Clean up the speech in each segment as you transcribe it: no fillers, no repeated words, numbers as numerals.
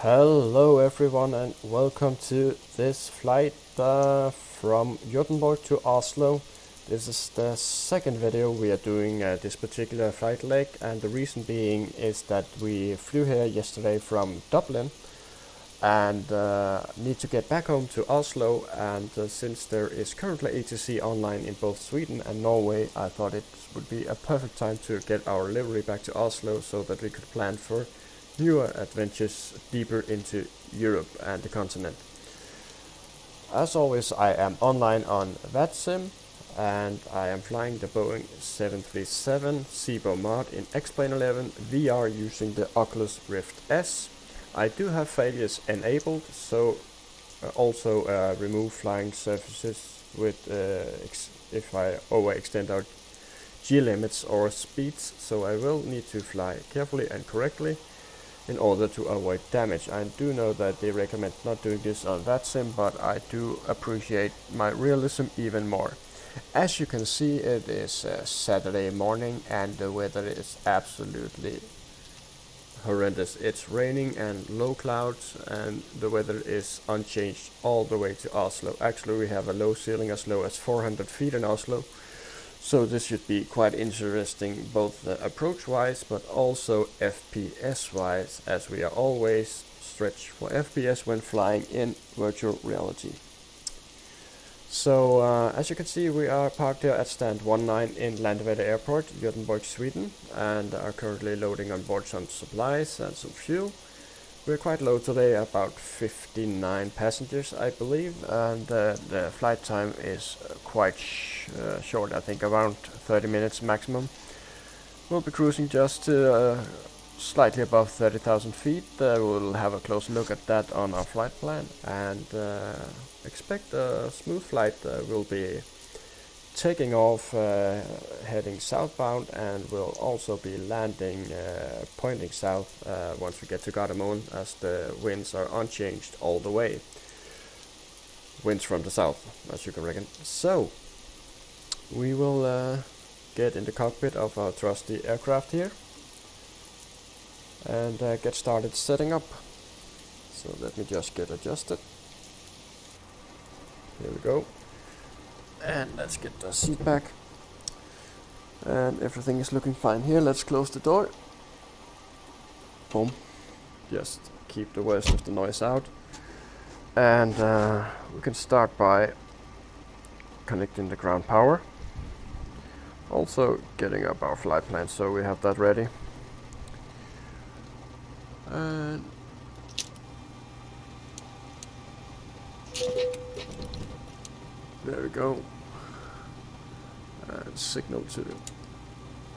Hello everyone and welcome to this flight from Gothenburg to Oslo. This is the second video we are doing this particular flight leg, and the reason being is that we flew here yesterday from Dublin and need to get back home to Oslo, and since there is currently ATC online in both Sweden and Norway, I thought it would be a perfect time to get our livery back to Oslo so that we could plan for newer adventures deeper into Europe and the continent. As always, I am online on VATSIM and I am flying the Boeing 737 Cibo Mod in Xplane 11 VR using the Oculus Rift S. I do have failures enabled, so also remove flying surfaces with if I overextend our G limits or speeds, so I will need to fly carefully and correctly in order to avoid damage. I do know that they recommend not doing this on VATSIM, but I do appreciate my realism even more. As you can see, it is Saturday morning and the weather is absolutely horrendous. It's raining and low clouds, and the weather is unchanged all the way to Oslo. Actually, we have a low ceiling as low as 400 feet in Oslo. So this should be quite interesting, both approach wise but also FPS wise, as we are always stretched for FPS when flying in virtual reality. So as you can see, we are parked here at stand 19 in Landvetter Airport, Gothenburg, Sweden, and are currently loading on board some supplies and some fuel. We're quite low today, about 59 passengers I believe, and the flight time is quite short, I think around 30 minutes maximum. We'll be cruising just slightly above 30,000 feet. We'll have a closer look at that on our flight plan, and expect a smooth flight. We'll be taking off heading southbound, and we'll also be landing pointing south once we get to Gothenburg, as the winds are unchanged all the way. Winds from the south, as you can reckon. So we will get in the cockpit of our trusty aircraft here and get started setting up. So let me just get adjusted. Here we go. And let's get the seat back. And everything is looking fine here. Let's close the door. Boom. Just keep the worst of the noise out. And we can start by connecting the ground power. Also getting up our flight plan, so we have that ready. And there we go. And signal to the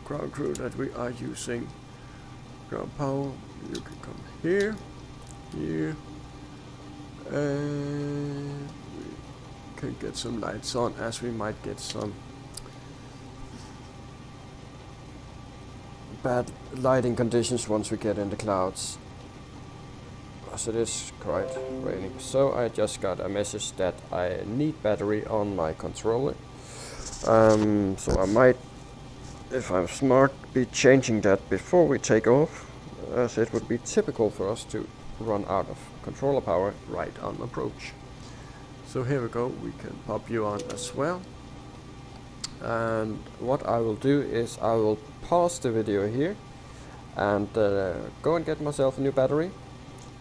ground crew that we are using ground power. You can come here, here, and we can get some lights on, as we might get some bad lighting conditions once we get in the clouds, as it is quite raining. So I just got a message that I need battery on my controller. So I might, if I'm smart, be changing that before we take off, as it would be typical for us to run out of controller power right on approach. So here we go, we can pop you on as well. And what I will do is I will pause the video here and go and get myself a new battery.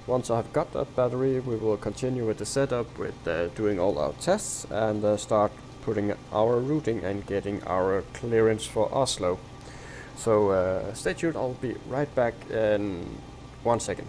Once I've got that battery, we will continue with the setup, with doing all our tests, and start putting our routing and getting our clearance for Oslo. So stay tuned, I'll be right back in 1 second.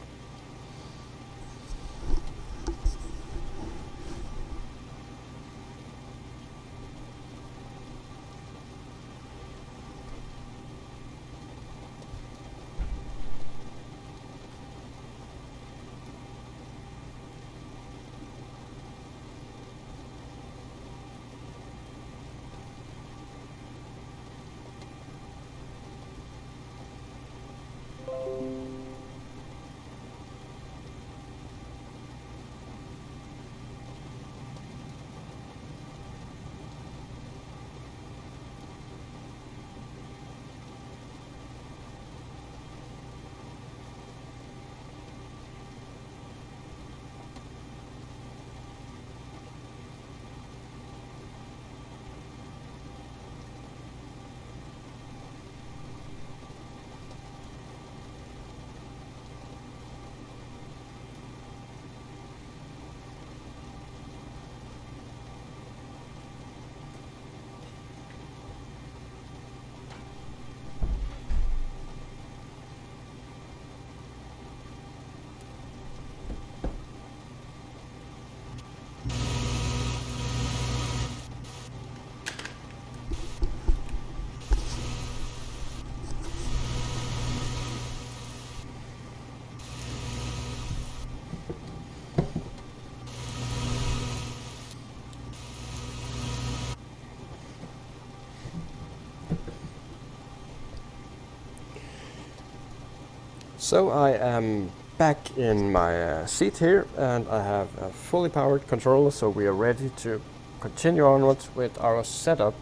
So I am back in my seat here, and I have a fully powered controller, so we are ready to continue onwards with our setup.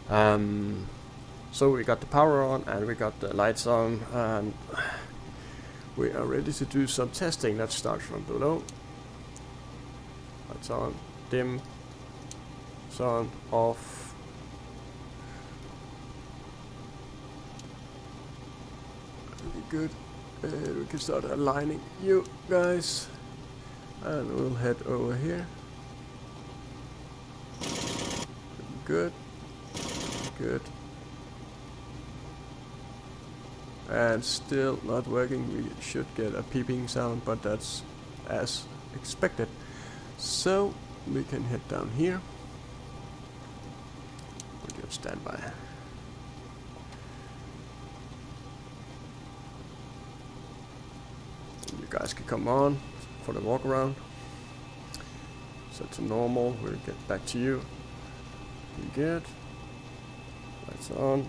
So we got the power on and we got the lights on, and we are ready to do some testing. Let's start from below. Lights on, dim, on, off. Really good. And we can start aligning you guys, and we'll head over here. Good, good. And still not working. We should get a peeping sound, but that's as expected. So we can head down here. Put you on standby. You guys can come on for the walk around. Set to normal. We'll get back to you. Good. Lights on.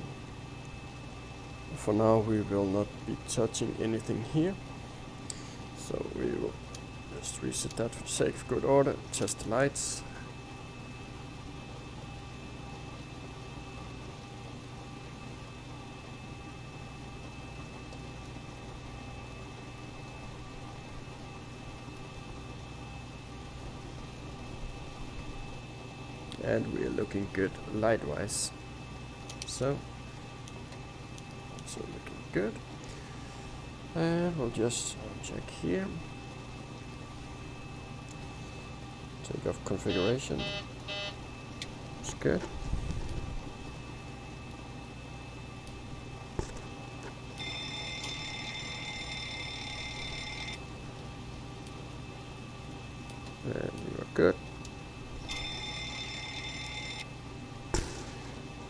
For now we will not be touching anything here, so we will just reset that for the sake of good order. Test the lights. And we are looking good light-wise. So looking good. And we'll just check here. Takeoff configuration. It's good. And we are good.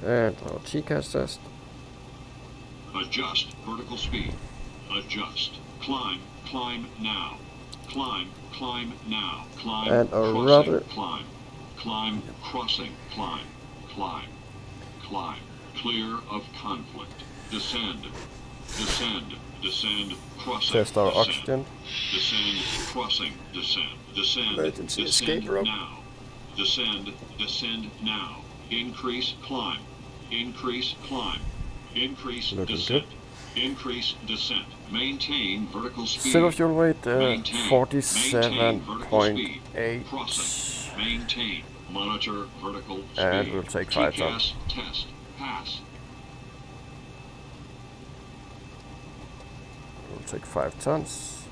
And our TCAS test. Adjust vertical speed. Adjust. Climb. Climb now. Climb. Climb now. Climb. And a crossing. rudder. Climb. Climb. Crossing. Climb. Climb. Climb. Clear of conflict. Descend. Descend. Descend. Crossing. Test our descend. oxygen. Descend. Crossing. Descend. Descend. Emergency descend escape rope. now. Descend. Descend now. Increase climb. Increase climb. Increase Looking descent. good. Increase descent. Maintain vertical speed. Zero fuel weight, Maintain 47.8. Crossing. Maintain. Monitor vertical speed. And we'll take 5 tons. Test. Pass. We'll take 5 tons.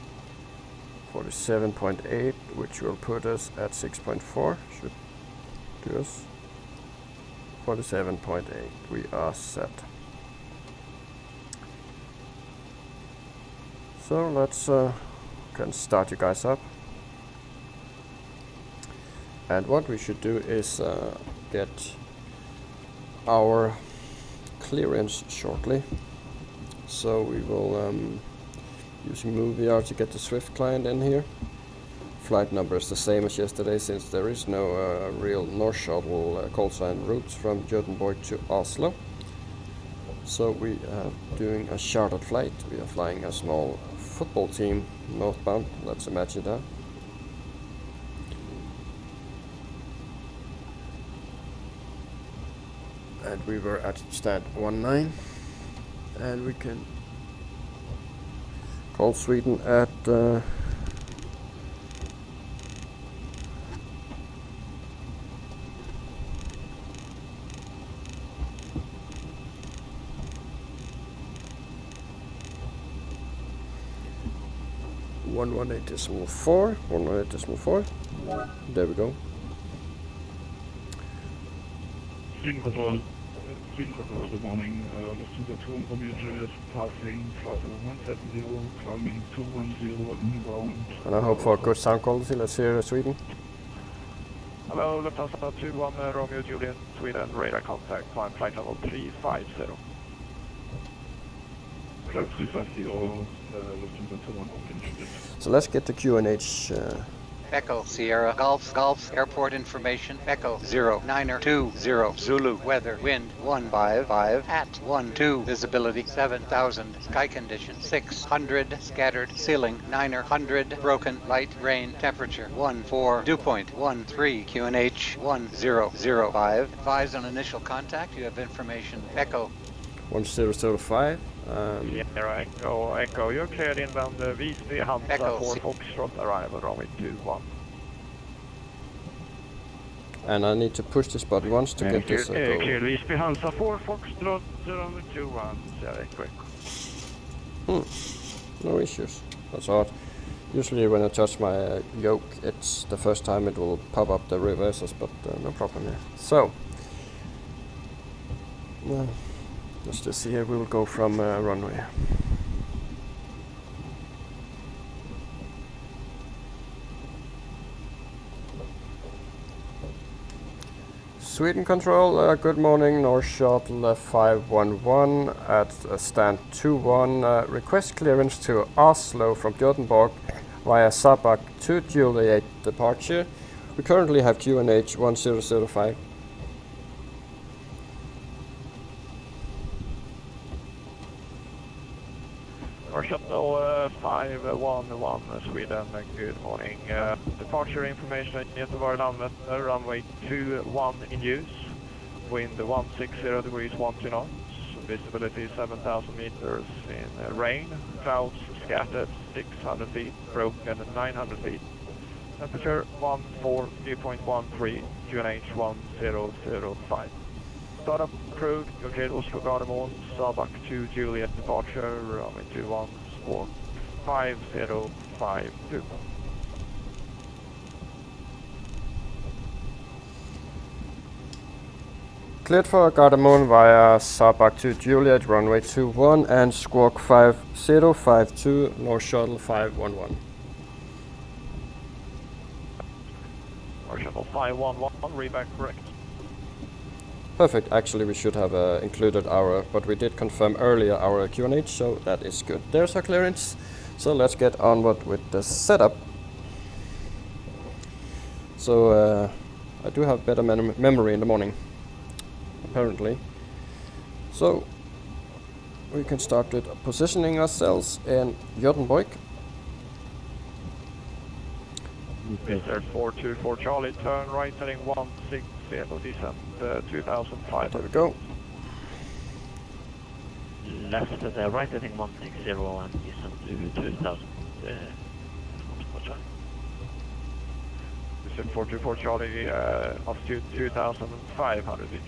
47.8, which will put us at 6.4. Should do us. 47.8. We are set. So let's can start you guys up. And what we should do is get our clearance shortly. So we will using MoveVR to get the Swift client in here. Flight number is the same as yesterday, since there is no real North Shuttle call sign routes from Gothenburg to Oslo. So we are doing a chartered flight. We are flying a small football team northbound. Let's imagine that. And we were at stand 19, and we can call Sweden at 118.4, 118.4. There we go. Sweden Control, good morning. Listen to 2 Romeo Juliet, passing flight 170, climbing 210 inbound. And I hope for good sound quality. Let's hear Sweden. Hello, Lufthansa 21 Romeo Juliet, Sweden, radar contact, climb flight level 350. Flight 350 or Lufthansa 21 Romeo Juliet. So let's get the QNH Echo Sierra Golf Airport information. Echo 0920 Zulu weather wind 155 at 12 visibility 7,000 sky condition 600 scattered ceiling 900 broken light rain temperature 14 dew point 13 QNH 1005. Advise on initial contact. You have information. Echo 1005. Sierra Echo, you're cleared inbound Visby, Hansa Echo. 4 Foxtrot, arrival runway 21. And I need to push this button once to get this. Clear Visby, Hansa 4 Foxtrot, runway 21, Sierra Echo. No issues. That's odd. Usually when I touch my yoke, it's the first time it will pop up the reverses, but no problem here. So, let's just see here. We will go from runway. Sweden Control, good morning, AIRSHUTTLE 511 at stand 21. Request clearance to Oslo from Gothenburg via Sabak to Juliet departure. We currently have QNH 1005. AIRSHUTTLE 511 Sweden, good morning. Departure information, Gothenburg Landvetter, runway 21 in use. Wind 160 degrees, 12 knots. Visibility 7,000 meters in rain. Clouds scattered 600 feet, broken 900 feet. Temperature 14, dew point 13, QNH 1005. Startup approved, you're cleared Oslo Gardermoen, Sabak to Juliet departure, runway 21, squawk 5052. Cleared for Gardermoen via Sabak to Juliet, runway 21 and squawk 5052, AIRSHUTTLE 511. AIRSHUTTLE 511, readback correct. Perfect. Actually, we should have included our, but we did confirm earlier our QNH, so that is good. There's our clearance. So let's get onward with the setup. So I do have better memory in the morning, apparently. So we can start with positioning ourselves in Gothenburg. Mr. 424 Charlie, turn right heading 160, descent 2005. There we go. Left right heading 160 and descent to 2000. Mr. 424 Charlie, altitude 2,500 feet.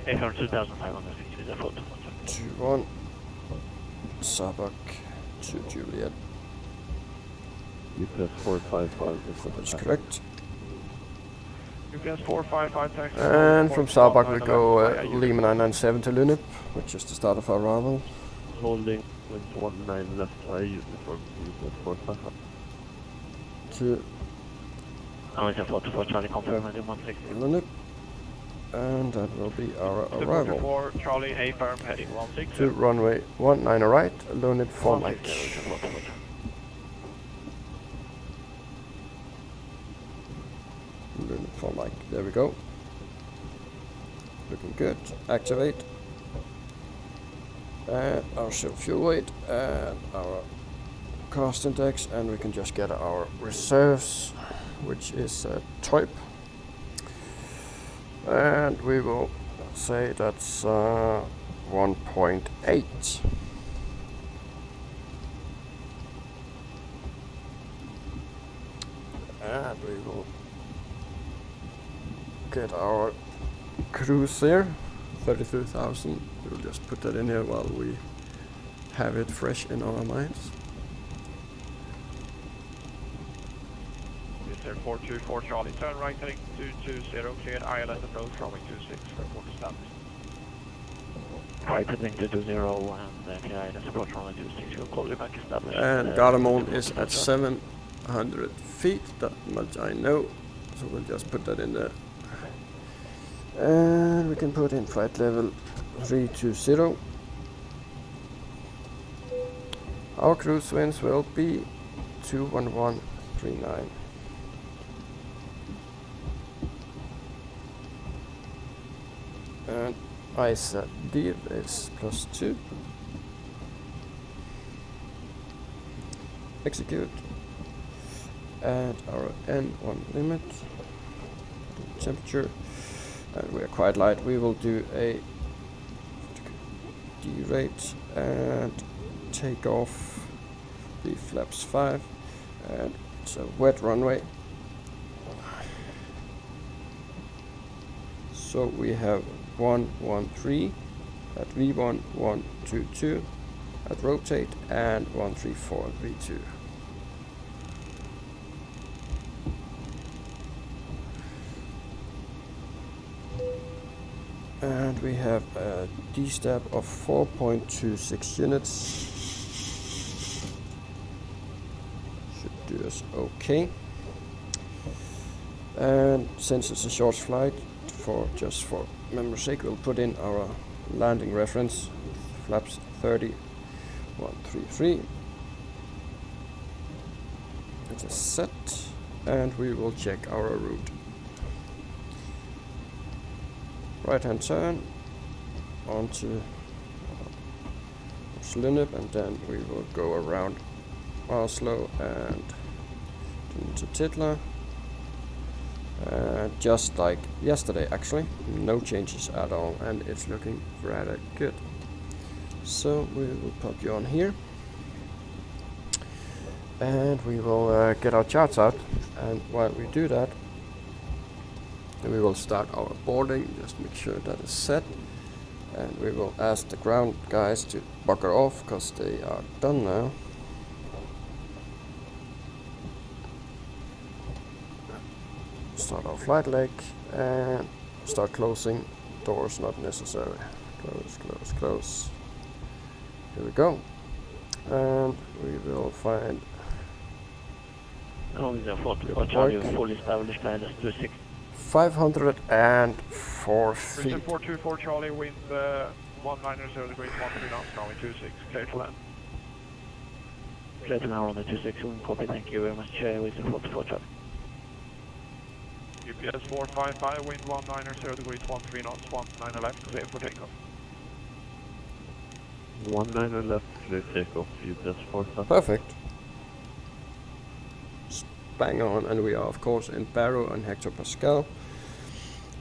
2,500 feet with a photo. 21 Sabak to Juliet. UPS 455 That's correct. UPS 455 taxi. And from Sabak we go Lima 997 to Lunip, which is the start of our arrival. Holding with 19 left high uniform UPS 455. To I'm with a photo for Charlie, confirm heading 160. Lunip. And that will be our arrival. 4 Charlie, A firm heading 160. To runway 19 right, Lunip 4 Mike. Lunip 4 Mike, there we go. Looking good. Activate. And our ship fuel weight and our cost index, and we can just get our reserves, which is TOIP. And we will say that's 1.8. And we will get our cruise here, 32,000. We'll just put that in here while we have it fresh in our minds. Mr. 424 Charlie, turn right heading 220, cleared ILS approach, runway 26, report established. Right heading 220 and clear ILS approach, runway 26, we'll call you back established. And Gardermoen is at 700 feet, that much I know, so we'll just put that in there. And we can put in flight level 320. Our cruise winds will be 21139. And I set div is +2. Execute. And our N1 limit. Temperature. And we are quite light. We will do a D-rate and take off the flaps 5. And it's a wet runway. So we have 113 at V1, 122 at rotate, and 134 at V2. And we have a D-step of 4.26 units. Should do us okay. And since it's a short flight, just for memory's sake, we'll put in our landing reference, flaps 30, 133. It's a set, and we will check our route. Right hand turn onto Slynip, and then we will go around Oslo and into Titla. Just like yesterday, actually, no changes at all, and it's looking rather good. So we will pop you on here, and we will get our charts out. And while we do that, we will start our boarding. Just make sure that is set, and we will ask the ground guys to bugger off because they are done now. Start our flight leg and start closing. Doors not necessary. Close, close, close. Here we go. And we will find. fully established land is 26. 504 feet. Bridge 424 Charlie, wind 190 degrees, 13 knots, now in 26, clear to land. Clear to now on the 26, copy, thank you very much, with 44 Charlie. UPS 455, wind 190 degrees, 13 knots, 19 left, clear for takeoff. 19 left, clear takeoff, UPS 45. Perfect. Bang on, and we are of course in Barrow and hectopascal.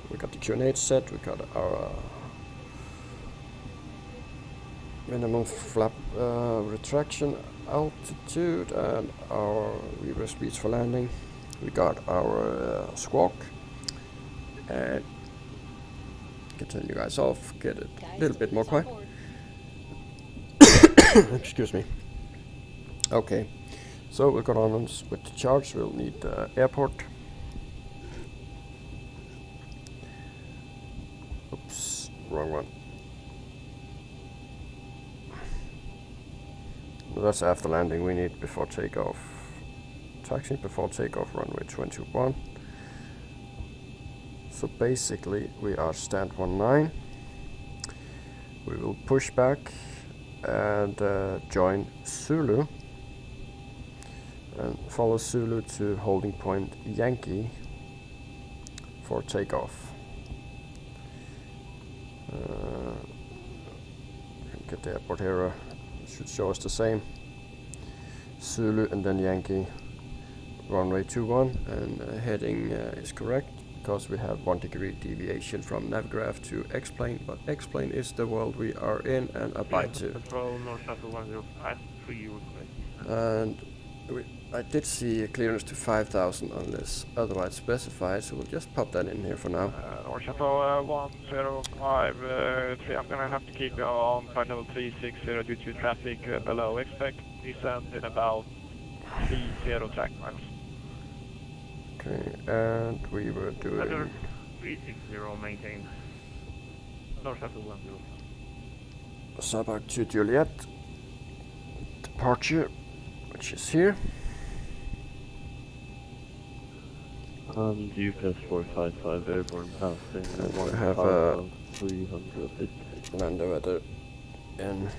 We got the QNH set, we got our minimum flap retraction altitude and our reverse speeds for landing. We got our squawk, and can turn you guys off, get it a little bit more quiet. Excuse me. Okay. So we'll go on with the charts. We'll need the airport. Oops, wrong one. That's after landing. We need before takeoff. Taxi before takeoff, runway 21. So basically we are stand 19. We will push back and join Zulu. And follow Zulu to holding point Yankee for takeoff. Get the airport here, should show us the same. Zulu and then Yankee, runway 21, and heading is correct because we have 1 degree deviation from Navigraph to Xplane, but Xplane is the world we are in and abide to. Control, NORWEGIAN 105, 3 request. And I did see a clearance to 5,000 unless otherwise specified, so we'll just pop that in here for now. NORWEGIAN 105, I'm gonna have to keep you on flight level 360 due to traffic below. Expect descent in about 30 track miles. Okay, and we were doing 360 maintained. NORWEGIAN 10. Sabak to Juliet. Departure, which is here. And UPS 455 airborne passing. And we have 300 feet. land weather in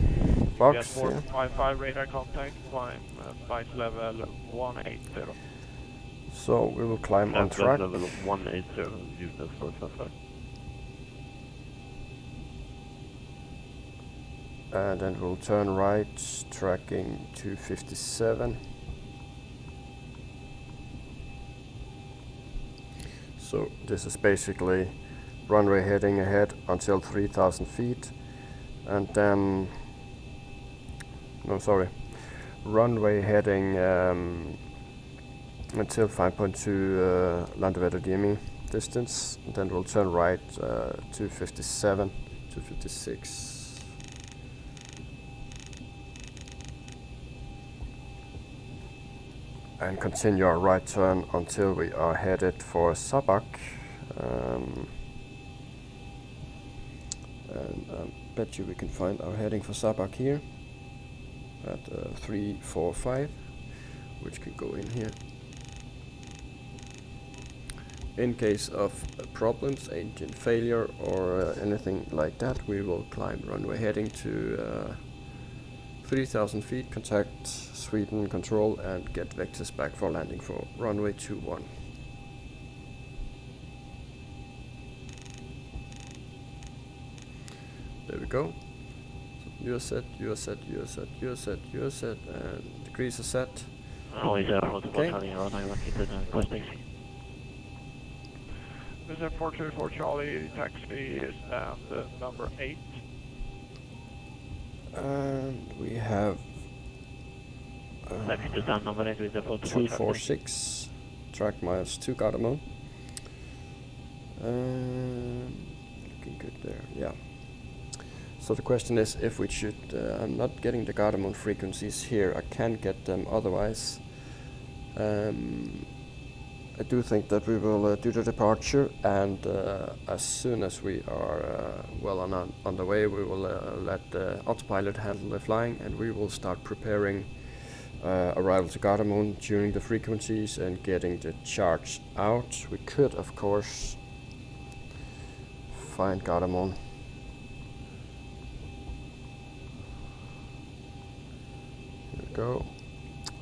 box Get here. 455 radar contact, climb flight level 180. So we will climb on Flight track. level 180, use that for FFR. And then we'll turn right, tracking 257. So this is basically runway heading ahead until 3,000 feet, and then runway heading until 5.2 Landvetter DME distance, and then we'll turn right 257, 256. And continue our right turn until we are headed for Sabak. And I bet you we can find our heading for Sabak here at 345, which can go in here. In case of problems, engine failure or anything like that, we will climb runway heading to 3,000 feet, contact Sweden control and get vectors back for landing for runway 21. There we go. So you're set, you're set, you're set, you're set, you're set, and degrees are set. Okay. This is 424 Charlie, taxi stand number 8. And we have 246 track miles to Gothenburg. Looking good there, yeah. So the question is if we should, I'm not getting the Gothenburg frequencies here, I can get them otherwise. I do think that we will do the departure, and as soon as we are well on the way, we will let the autopilot handle the flying, and we will start preparing arrival to Gothenburg, tuning the frequencies and getting the charge out. We could, of course, find Gothenburg. Here we go,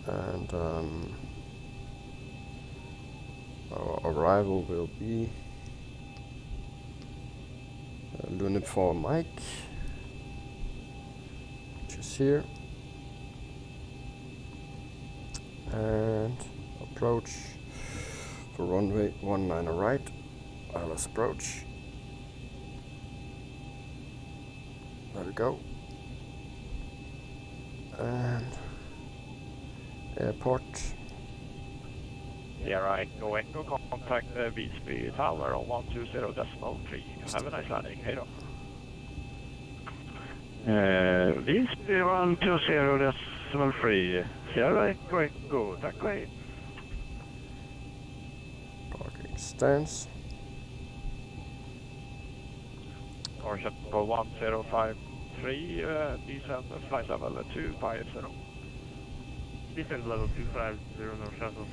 and our arrival will be Lunep 4 Mike, which is here, and approach for runway 19 right, wireless approach. There we go, and airport. Yeah, right. Go Echo, contact Visby Tower on 120.3. Have a nice landing. Hej då. Visby 120.3. Sierra Echo Echo. Tack och hej. Parking stance. AIRSHUTTLE 1053, descend flight level 250. Descend level 250, no shuttle.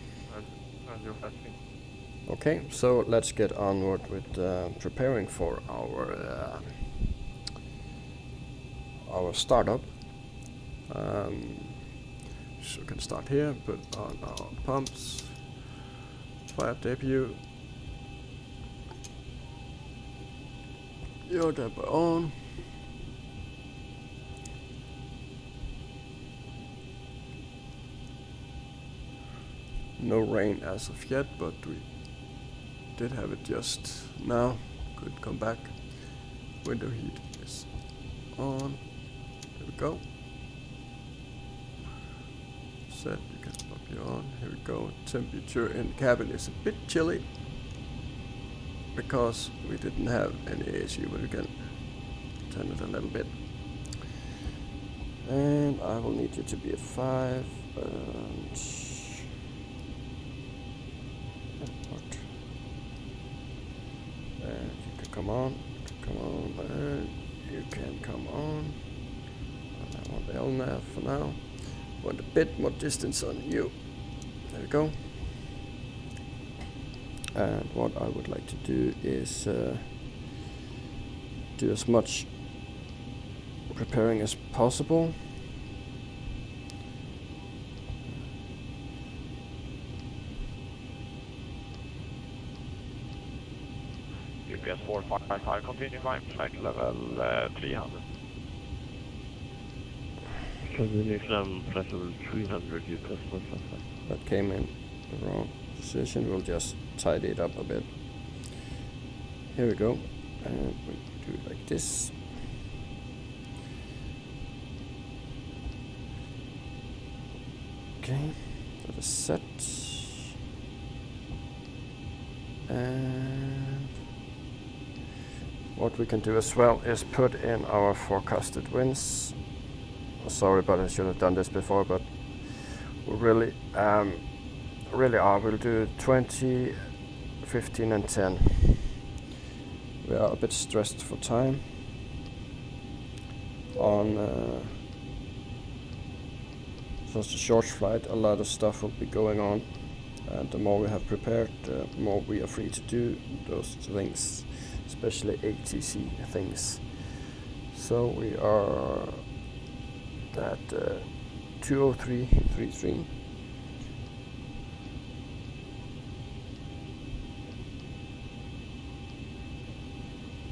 Okay, so let's get onward with preparing for our startup. So we can start here, put on our pumps, fire debut, your damper on. No rain as of yet, but we did have it just now. Could come back. Window heat is on. There we go. Set, you can pop you on. Here we go. Temperature in cabin is a bit chilly because we didn't have any AC, but we can turn it a little bit. And I will need you to be at 5 and you can come on, and you can come on. And I want the LNAV for now. Want a bit more distance on you. There we go. And what I would like to do is do as much preparing as possible. UPS 455, continue climb, flight level 300. Continue climb, flight level 300, UPS 455. That came in the wrong position. We'll just tidy it up a bit. Here we go, and we do it like this. Okay, that is set. And what we can do as well is put in our forecasted winds. Sorry, but I should have done this before, but we really are. We'll do 20, 15 and 10. We are a bit stressed for time on such a short flight. A lot of stuff will be going on, and the more we have prepared, the more we are free to do those things, especially ATC things. So we are at 203.33.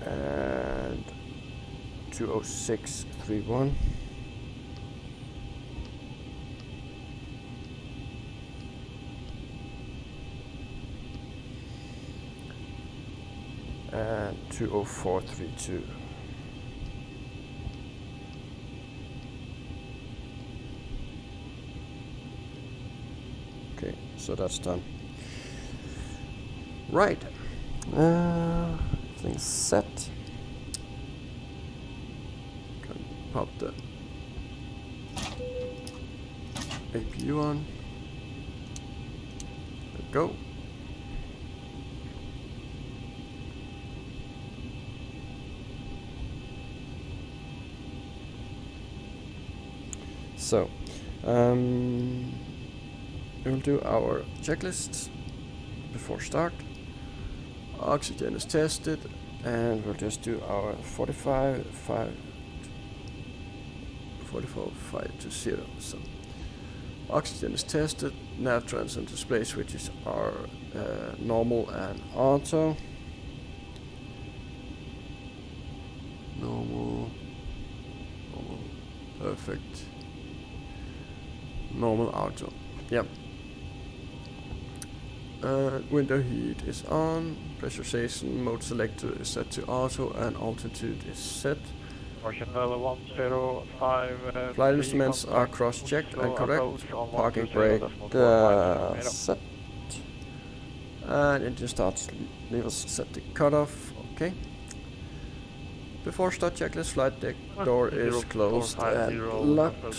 And 206.31. And 204.32. Okay, so that's done. Right. Everything's set. Can pop the APU on. There we go. So, we'll do our checklist before start. Oxygen is tested, and we'll just do our 45, 5 to 0. So, oxygen is tested, nav trans and display switches are normal and auto. Normal, perfect. Normal auto. Yep. Window heat is on. Pressurization mode selector is set to auto, and altitude is set. Flight instruments are cross-checked and correct. Parking brake set. And engine starts levels set to cutoff. Okay. Before start checklist, flight deck door is closed and locked.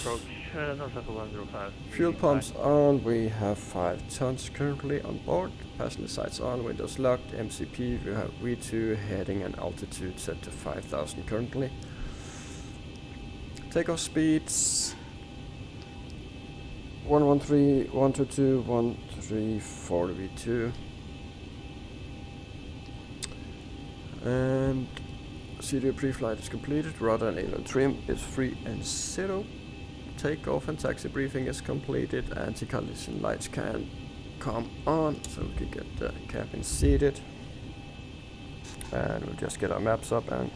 Fuel pumps on. We have 5 tons currently on board. Passenger sides on. Windows locked. MCP. We have V2 heading and altitude set to 5,000 currently. Takeoff speeds 113, 122, 134 V2. And CDO pre-flight is completed. Rudder and aileron trim is free and 0. Takeoff and taxi briefing is completed. Anti-collision lights can come on, so we can get the cabin seated. And we'll just get our maps up. And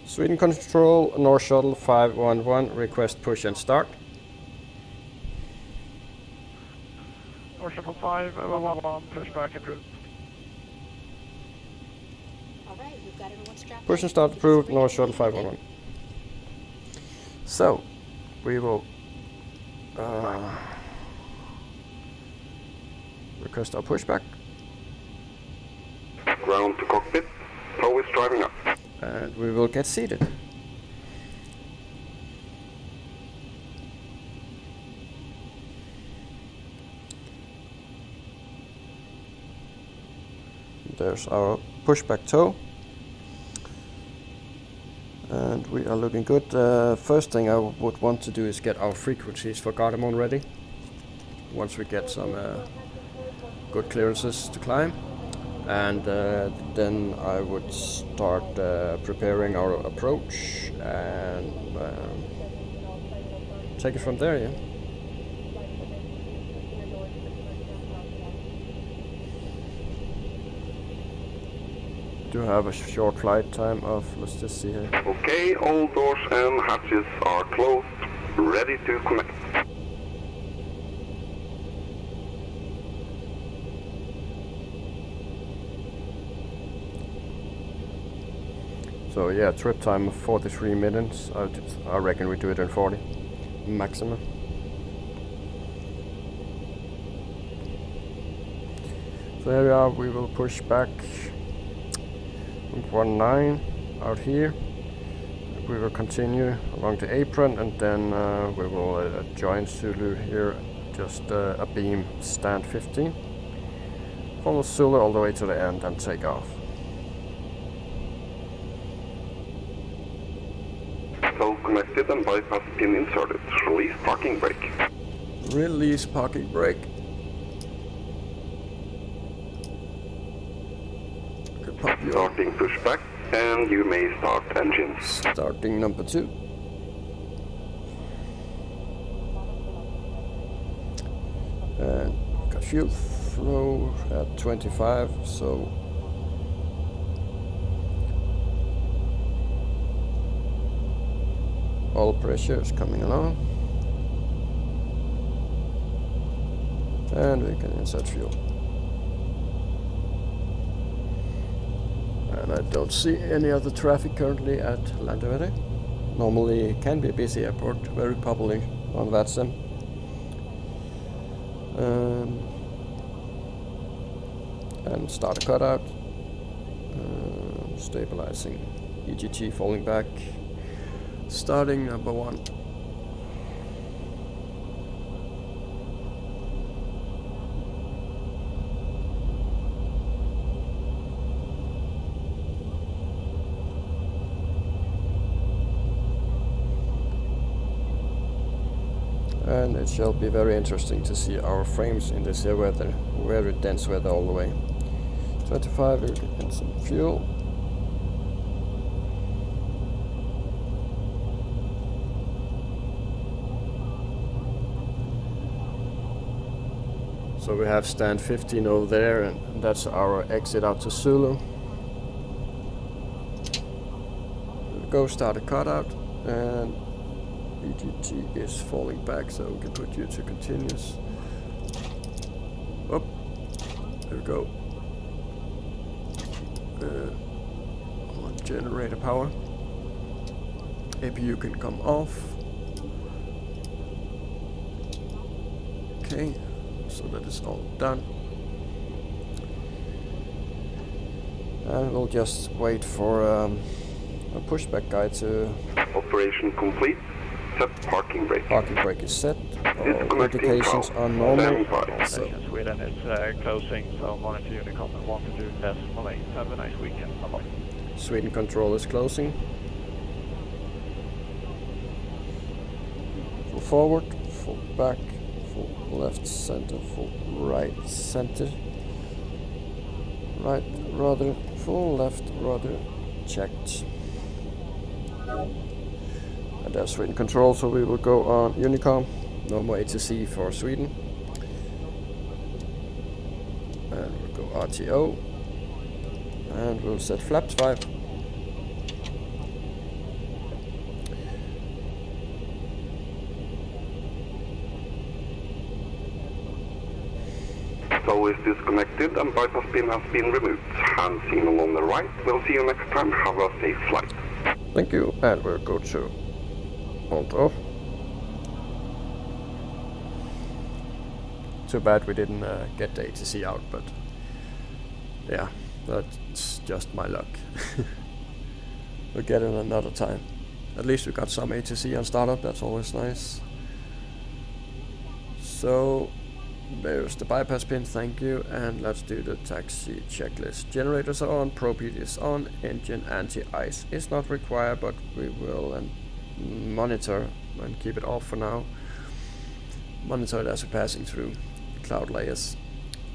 Sweden Control, North Shuttle 511, request push and start. North Shuttle 511, push back approved. Alright, we've got everyone strapped. Push and start approved, North Shuttle 511. So, we will request our pushback. Ground to cockpit, tow is driving up. And we will get seated. There's our pushback tow. And we are looking good. First thing I would want to do is get our frequencies for Gothenburg ready. Once we get some good clearances to climb. and then I would start preparing our approach and take it from there. Yeah. Do have a short flight time of, let's just see here. Okay, all doors and hatches are closed, ready to connect. So yeah, trip time of 43 minutes. I reckon we do it in 40 maximum. So here we are. We will push back 19 out here. We will continue along the apron, and then we will join Zulu here, just a beam stand 15. Follow Zulu all the way to the end and take off. So connected and bypass pin inserted. Release parking brake. Release parking brake. Pop your Starting pushback, and you may start engines. starting number 2. And got fuel flow at 25, so oil pressure is coming along. And we can insert fuel. And I don't see any other traffic currently at Landvetter. Normally it can be a busy airport, very popular on Vatsum. And start a cutout. Stabilizing EGT falling back. Starting number 1. And it shall be very interesting to see our frames in this here weather, very dense weather all the way. 25, we'll get in some fuel. So we have stand 15 over there, and that's our exit out to Zulu. We'll go start a cutout, and EGT is falling back, so we can put you to continuous. Up, there we go. On generator power. APU can come off. Okay, so that is all done. And we'll just wait for a pushback guy to... Operation complete. Set parking brake. Parking brake is set. All indications are normal. So Sweden is closing, so monitor Unicom and 1 to 2 decimal 8. Have a nice weekend. Bye-bye. Sweden control is closing. Full forward, full back, full left center, full right center. Right rudder, full left rudder, checked. And there's Sweden control, so we will go on Unicom. No more ATC for Sweden. And we'll go RTO. And we'll set flaps 5. So is disconnected and bypass pin has been removed. Hand signal on the right. We'll see you next time. Have a safe flight. Thank you, and we'll go to hold off. Too bad we didn't get the ATC out, but yeah, that's just my luck. We'll get it another time. At least we got some ATC on startup, that's always nice. So there's the bypass pin, thank you, and let's do the taxi checklist. Generators are on, probe heat is on, engine anti-ice is not required, but we will monitor and keep it off for now. Monitor it as we're passing through cloud layers.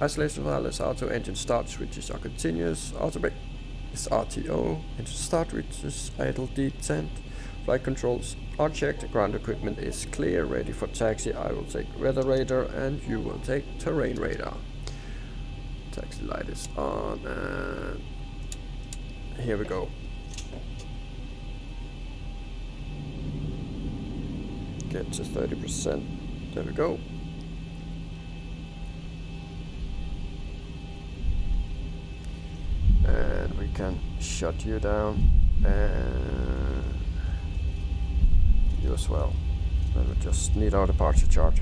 Isolation wireless auto, engine start switches are continuous, auto brake is RTO, engine start switches idle descent, flight controls are checked, ground equipment is clear, ready for taxi. I will take weather radar and you will take terrain radar. Taxi light is on and here we go. Get to 30%, there we go. And we can shut you down and you as well. Then we just need our departure chart.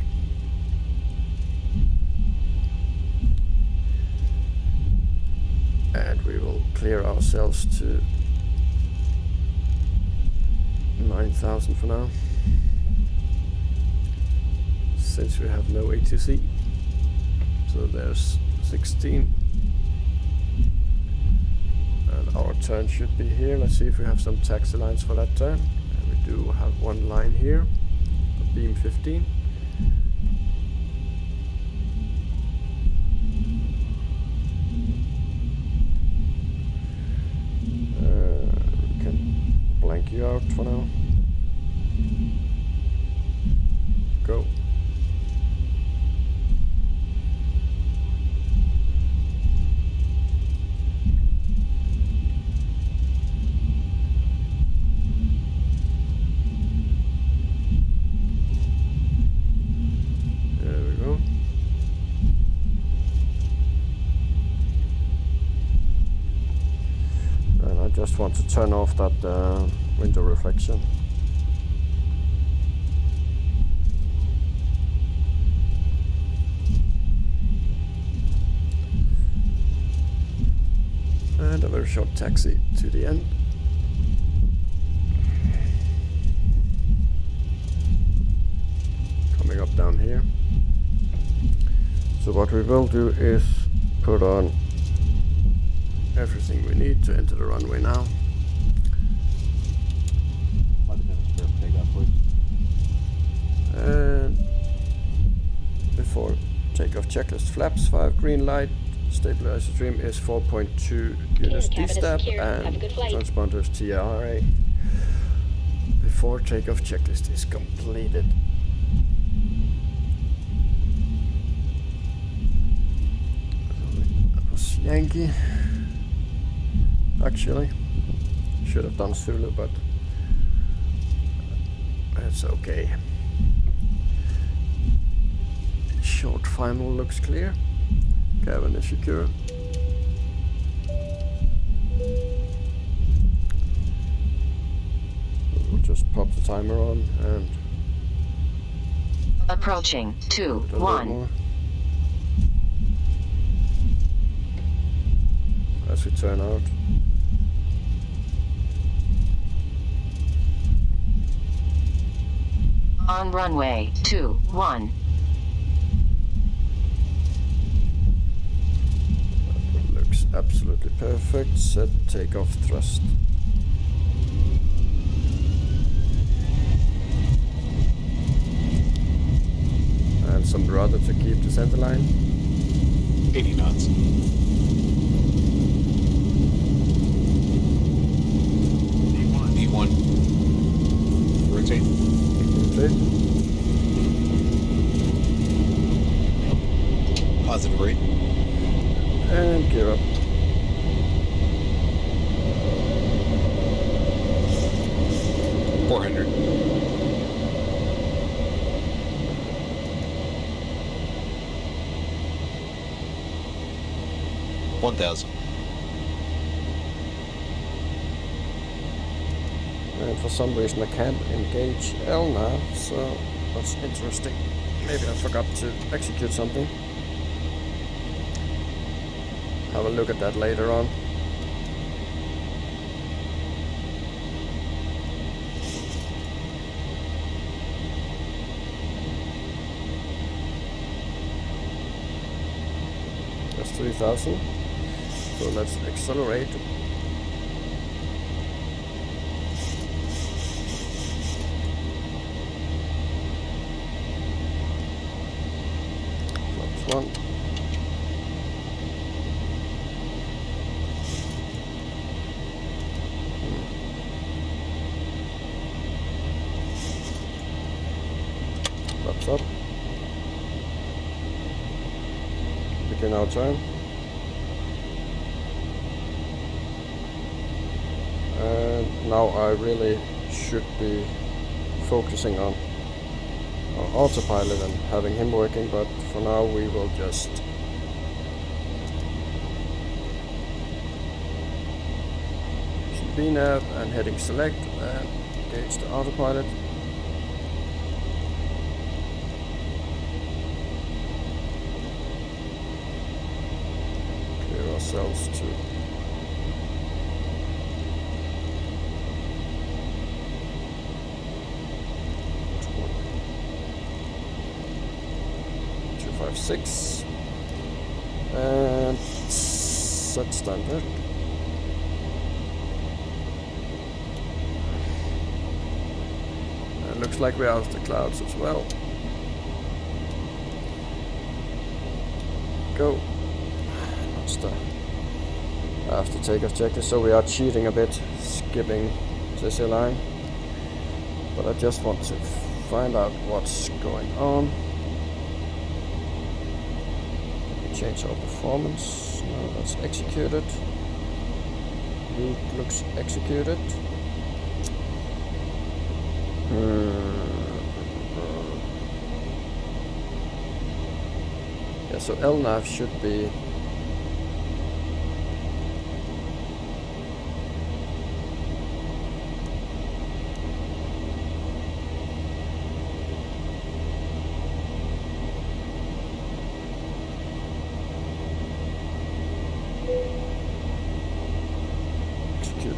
And we will clear ourselves to 9,000 for now, since we have no ATC. So there's 16. And our turn should be here. Let's see if we have some taxi lines for that turn. And we do have one line here, beam 15. We can blank you out for now. Go. Just want to turn off that window reflection. And a very short taxi to the end. Coming up down here. So what we will do is put on everything we need to enter the runway now. And before takeoff checklist flaps 5 green light, stabilizer stream is 4.2 units D-step and transponders TRA before takeoff checklist is completed. That was Yankee. Actually, should have done Zulu, but that's okay. Short final looks clear. Cabin is secure. We'll just pop the timer on and approaching 2-1. As we turn out. On runway 21. That looks absolutely perfect. Set takeoff thrust. And some rudder to keep the center line. 80 knots. D1. Rotate. Positive rate. And gear up. $400. $1,000. And for some reason I can't engage L now, so that's interesting. Maybe I forgot to execute something. Have a look at that later on. That's 3,000. So let's accelerate. One. up. Begin our turn. And now I really should be focusing on autopilot and having him working, but for now we will just B-nav and heading select and engage the autopilot. Clear ourselves to six and set standard. It looks like we're out of the clouds as well. Go. What's the after takeoff checklist? So we are cheating a bit, skipping this line, but I just want to find out what's going on. Change our performance. No, that's executed. Route looks executed. Yeah, so LNAV should be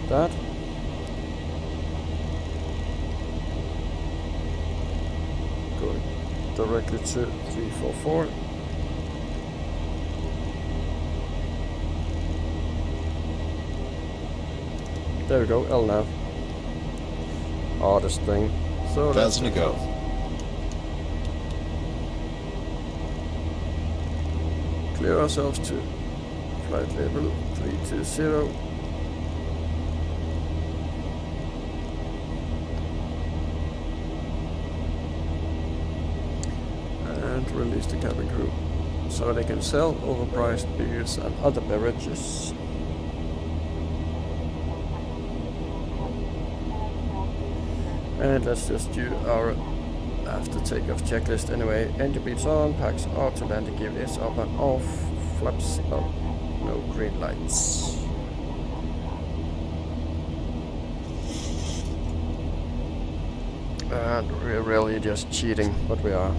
that. Going directly to 344. There we go, LNAV. Oddest thing. So that's to go. Clear ourselves to flight level 320. Release the cabin crew so they can sell overpriced beers and other beverages. And let's just do our after takeoff checklist anyway. Engine beats on, packs auto landing gear is up and off, flaps up, no green lights. And we're really just cheating, but we are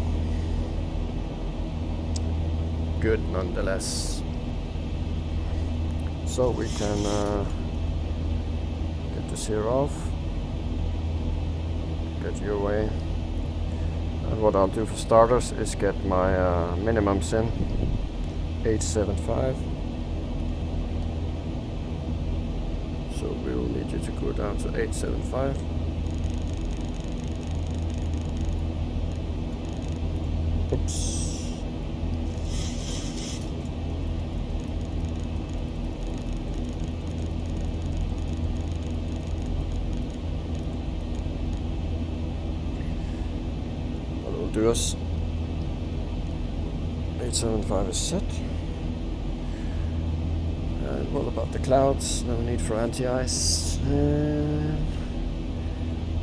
good nonetheless. So we can get this here off, get your way, and what I'll do for starters is get my minimums in 875. So we will need you to go down to 875. Oops. Do us 875 is set. And what about the clouds? No need for anti-ice.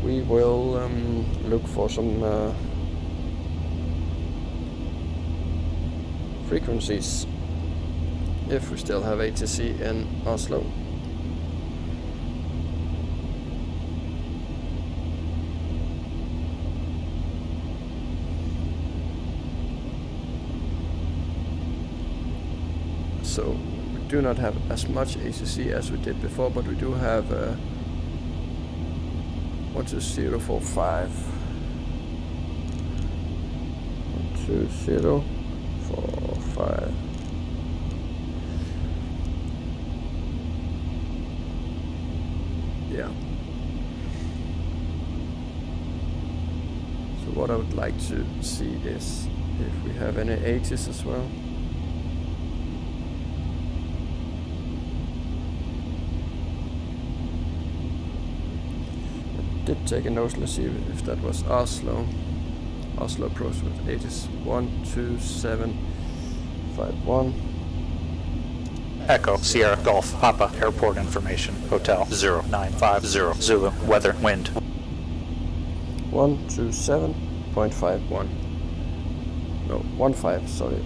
We will look for some frequencies if we still have ATC in Oslo. So we do not have as much ACC as we did before, but we do have 12045. 12045. Yeah. So what I would like to see is if we have any 80s as well. Did take a nose, let's see if that was Oslo. Oslo approach with 12751. Echo, Sierra, Golf, Papa, airport information, hotel 0950, Zulu, weather, wind. 127.51. No, 15, sorry.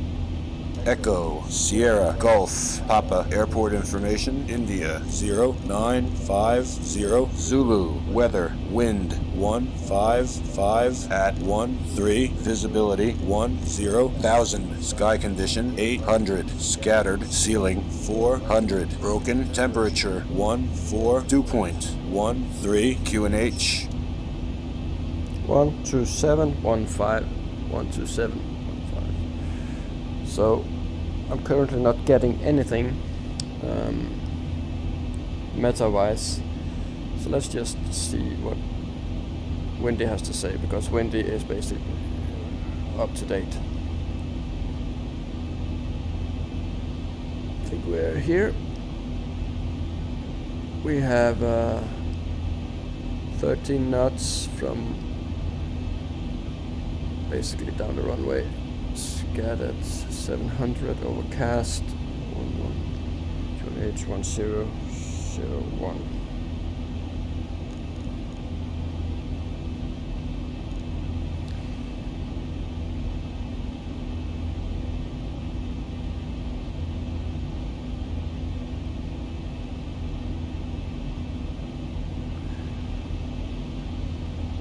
Echo, Sierra, Golf, Papa, airport information, India 0950, Zulu, weather, wind 155 at 13, visibility 10,000, sky condition 800, scattered, ceiling 400, broken, temperature 142.13, QNH 12715, 12715. So I'm currently not getting anything meta-wise. So let's just see what Windy has to say, because Windy is basically up to date. I think we're here. We have 13 knots from basically down the runway. Scattered 700, overcast 11 QNH 1001.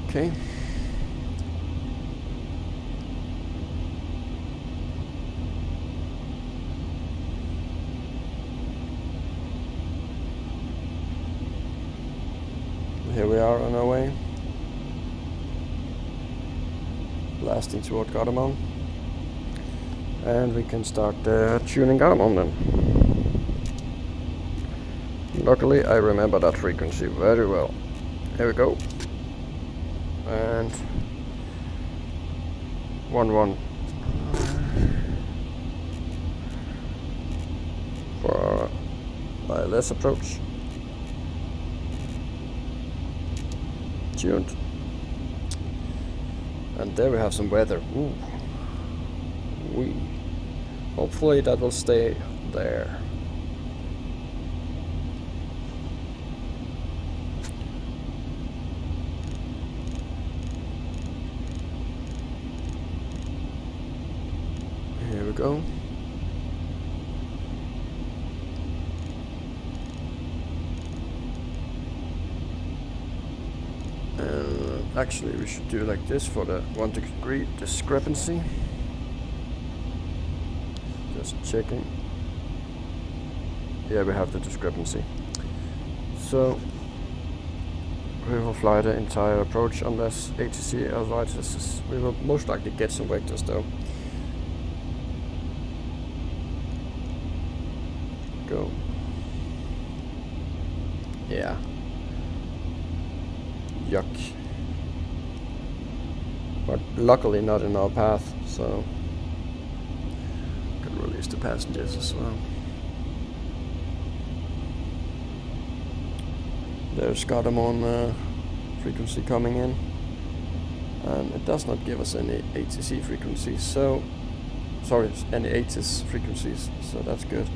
Okay. Here we are on our way, blasting toward Gothenburg, and we can start tuning Gothenburg then. Luckily I remember that frequency very well. Here we go, and 11 for ILS approach. Tuned. And there we have some weather. Ooh. Hopefully that will stay there. Here we go. Actually, we should do like this for the 1 degree discrepancy. Just checking. Yeah, we have the discrepancy. So we will fly the entire approach unless ATC advises us. We will most likely get some vectors though. Go. Yeah. Yuck. But luckily not in our path, so can release the passengers as well. There's Gothenburg frequency coming in, and it does not give us any ATC frequencies, so sorry, any ATIS frequencies, so that's good.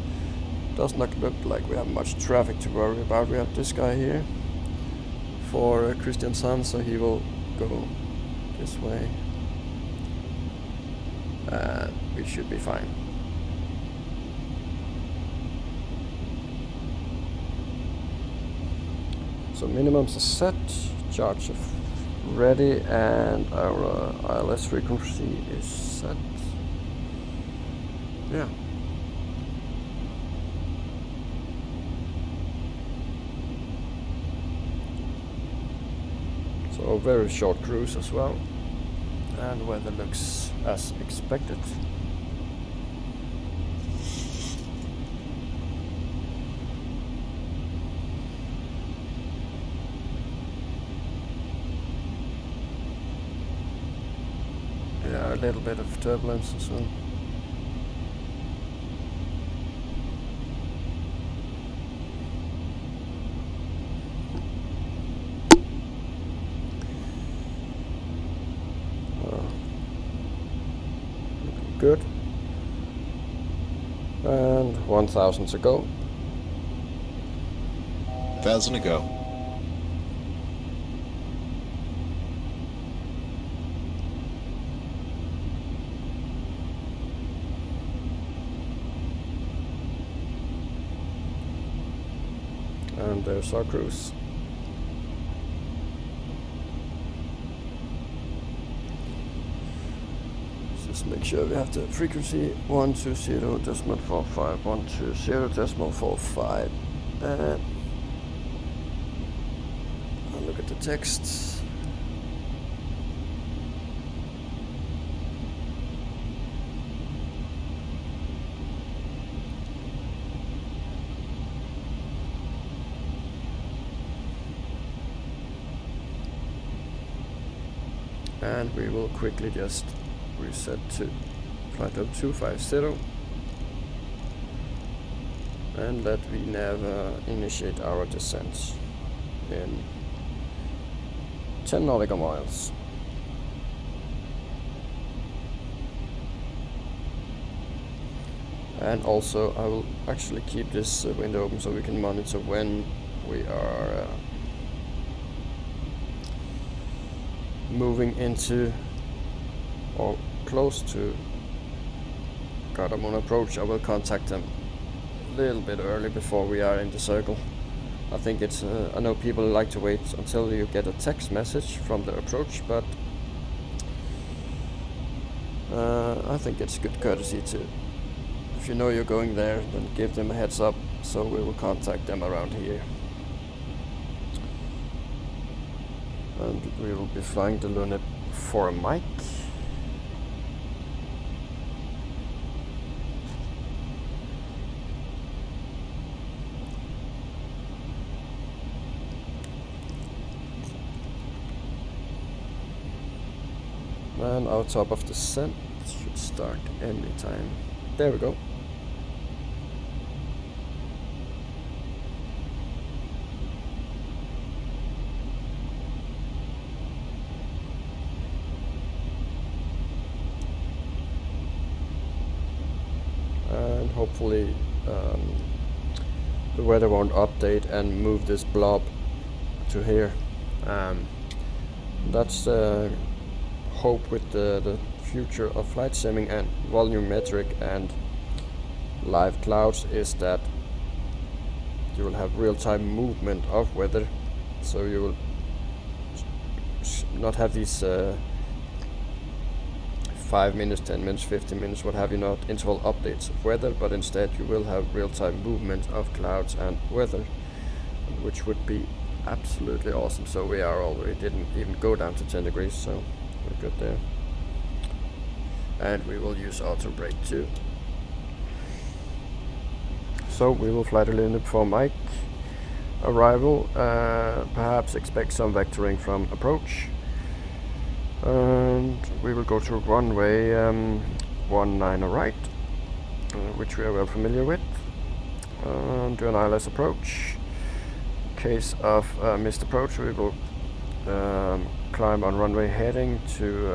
Does not look like we have much traffic to worry about. We have this guy here for Christian Sun, so he will go this way, and we should be fine. So minimums are set, charge ready, and our ILS frequency is set. Yeah. So a very short cruise as well, and weather looks as expected. Yeah, a little bit of turbulence as well. good. And 1,000 to go. 1,000 to go. And there's our cruise. Just make sure we have the frequency 120.45, 120.45. And I'll look at the text. And we will quickly just reset to flight level 250 and let VNav initiate our descent in 10 nautical miles. And also I will actually keep this window open so we can monitor when we are moving into or close to Gardermoen approach. I will contact them a little bit early before we are in the circle. I think it's I know people like to wait until you get a text message from the approach, but I think it's good courtesy to, if you know you're going there, then give them a heads up, so we will contact them around here. And we will be flying the Lunit for a mic. And our top of descent should start anytime. There we go. And hopefully the weather won't update and move this blob to here. That's the hope with the future of flight simming and volumetric and live clouds, is that you will have real-time movement of weather, so you will not have these 5 minutes, 10 minutes, 15 minutes, what have you not, interval updates of weather, but instead you will have real-time movement of clouds and weather, which would be absolutely awesome. So we are already, didn't even go down to 10 degrees, so we're good there. And we will use auto brake too. So we will fly the Lunit for mic arrival, perhaps expect some vectoring from approach, and we will go to runway 19 right, which we are well familiar with, do an ILS approach. In case of missed approach, we will climb on runway heading to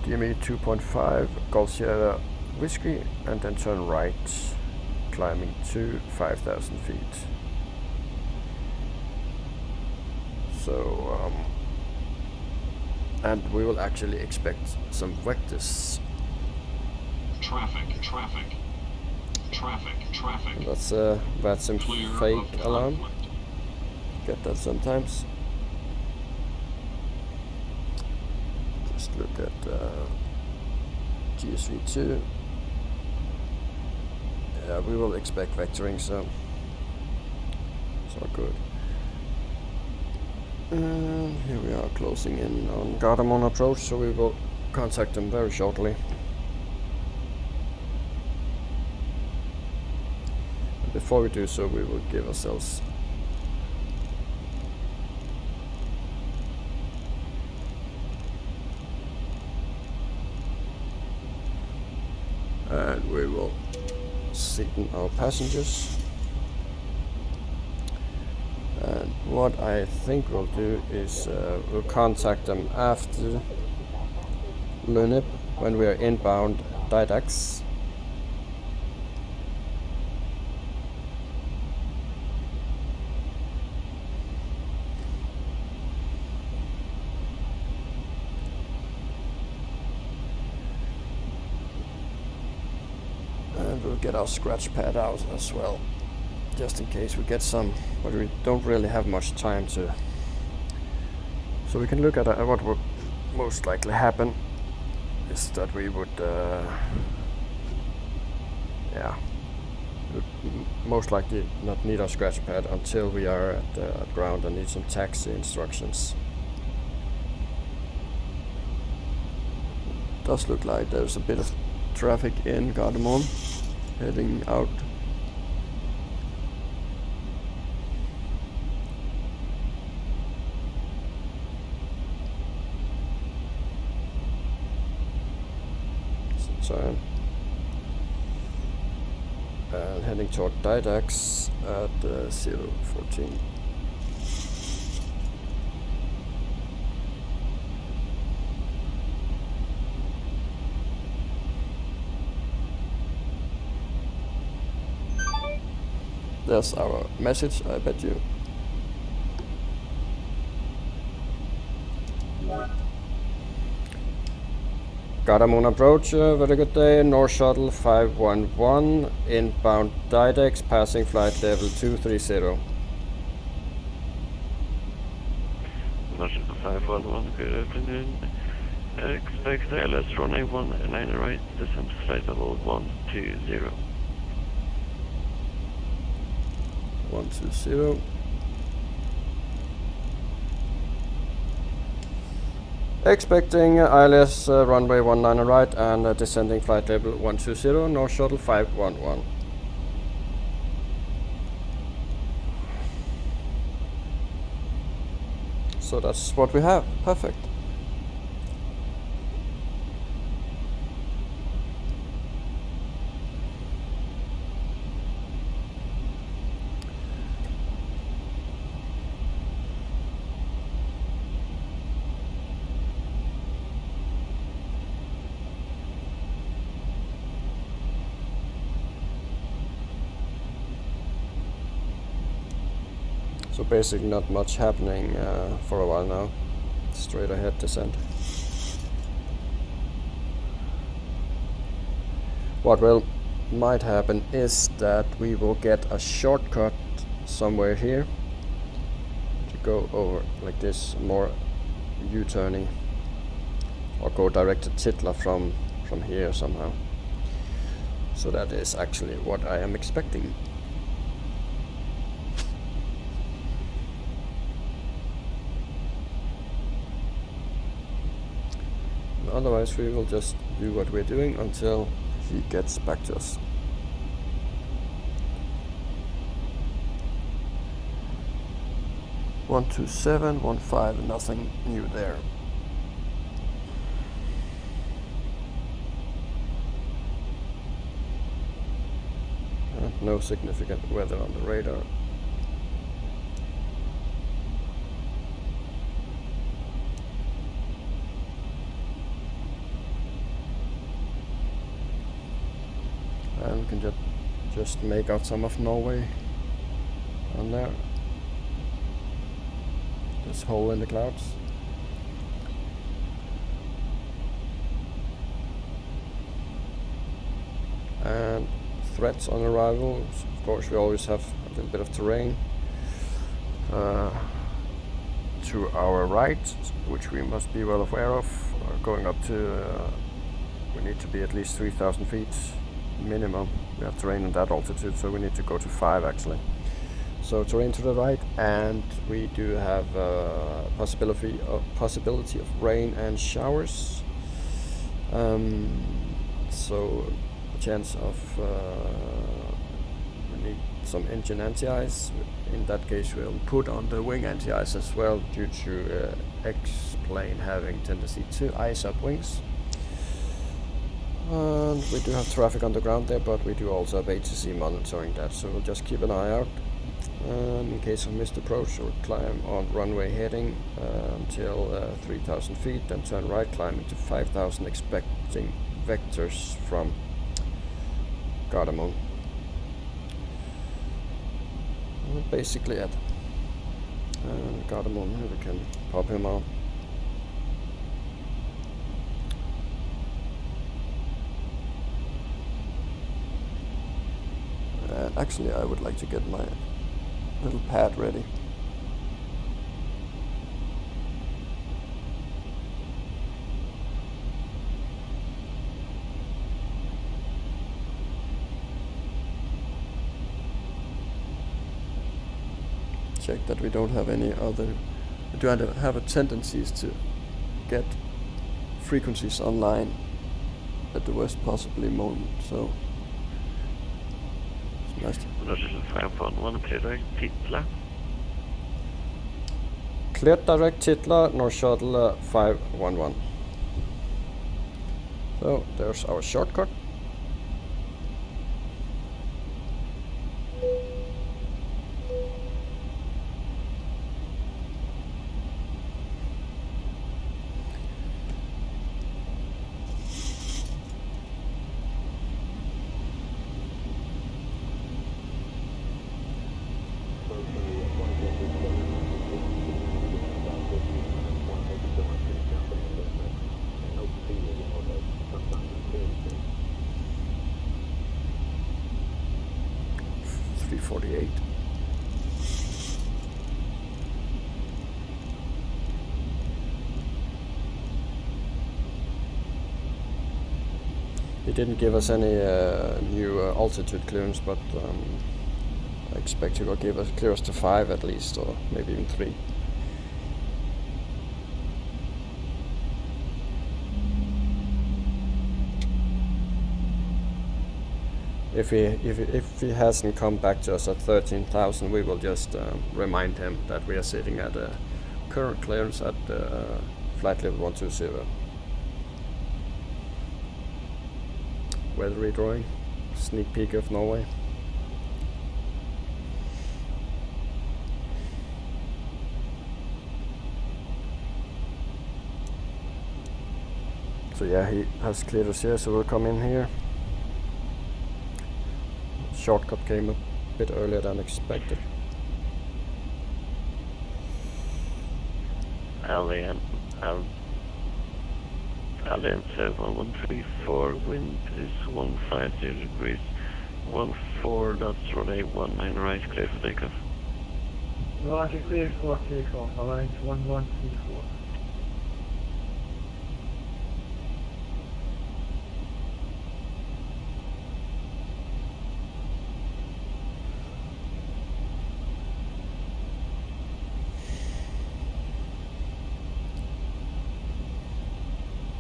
DME 2.5 Golf Sierra Whiskey, and then turn right, climbing to 5,000 feet. So and we will actually expect some vectors. Traffic. That's a VATSIM fake alarm. Get that sometimes. Just look at GSV2. Yeah, we will expect vectoring, so it's all good. And here we are closing in on Gardermoen approach, so we will contact them very shortly. And before we do so, we will give ourselves and we will seat in our passengers. And what I think we'll do is we'll contact them after Lunib when we are inbound Didax. And we'll get our scratch pad out as well, just in case we get some, but we don't really have much time to. So we can look at what would most likely happen is that we would, would most likely not need our scratch pad until we are at ground and need some taxi instructions. Does look like there's a bit of traffic in Gardermoen heading out. Turn and heading toward Didax at 014. There's our message, I bet you. Gardermoen approach, very good day. AIRSHUTTLE 511, inbound Didax, passing flight level 230. AIRSHUTTLE 511, good afternoon. Expect ILS runway 19 right, descent to flight level 120. 120. Expecting ILS runway 19 right and descending flight level 120, AIRSHUTTLE 511. So that's what we have. Perfect. So basically not much happening for a while now. Straight ahead descent. What might happen is that we will get a shortcut somewhere here to go over like this, more U-turning, or go direct to Titla from here somehow. So that is actually what I am expecting. Otherwise we will just do what we're doing until he gets back to us. One, 2, 7, 1, 5, nothing new there. And no significant weather on the radar. And we can just make out some of Norway on there. This hole in the clouds. And threats on arrival. Of course we always have a little bit of terrain to our right, which we must be well aware of. Going up to, we need to be at least 3,000 feet. Minimum. We have terrain at that altitude, so we need to go to 5 actually. So terrain to the right, and we do have possibility of rain and showers. So a chance of we need some engine anti-ice. In that case, we'll put on the wing anti-ice as well, due to Xplane having tendency to ice up wings. And we do have traffic on the ground there, but we do also have ATC monitoring that, so we'll just keep an eye out. In case of missed approach, we'll climb on runway heading until 3,000 feet, then turn right, climb into 5,000, expecting vectors from Gardermoen. Basically it. Gardermoen, here we can pop him out. Actually, I would like to get my little pad ready. Check that we don't have any other. We do have a tendencies to get frequencies online at the worst possibly moment. So it's nice to Norwegian 511, clear direct Titla. Cleared direct Titla, AIRSHUTTLE 511. So there's our shortcut. He didn't give us any new altitude clearance, but I expect he will give us clear us to 5 at least, or maybe even 3. If he hasn't come back to us at 13,000, we will just remind him that we are sitting at a current clearance at flight level 120. Weather redrawing, sneak peek of Norway. So yeah, he has cleared us here, so we'll come in here. Shortcut came a bit earlier than expected. Alien 7134, wind is 150 degrees, 14 knots, runway 19 right, clear for takeoff. Roger, clear for takeoff, Alliance 1134.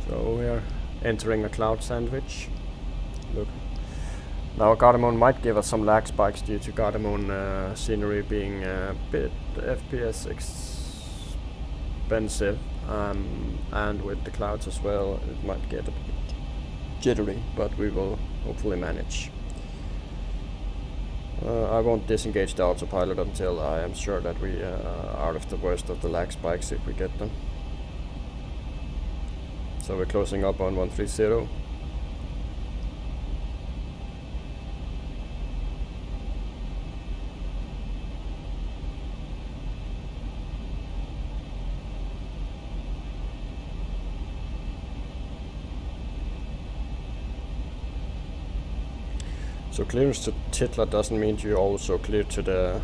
So we are entering a cloud sandwich. Look, now Gardermoen might give us some lag spikes due to Gardermoen scenery being a bit FPS expensive, and with the clouds as well, it might get a bit jittery, but we will hopefully manage. I won't disengage the autopilot until I am sure that we are out of the worst of the lag spikes if we get them. So we're closing up on 130. So clearance to Titla doesn't mean you also clear to the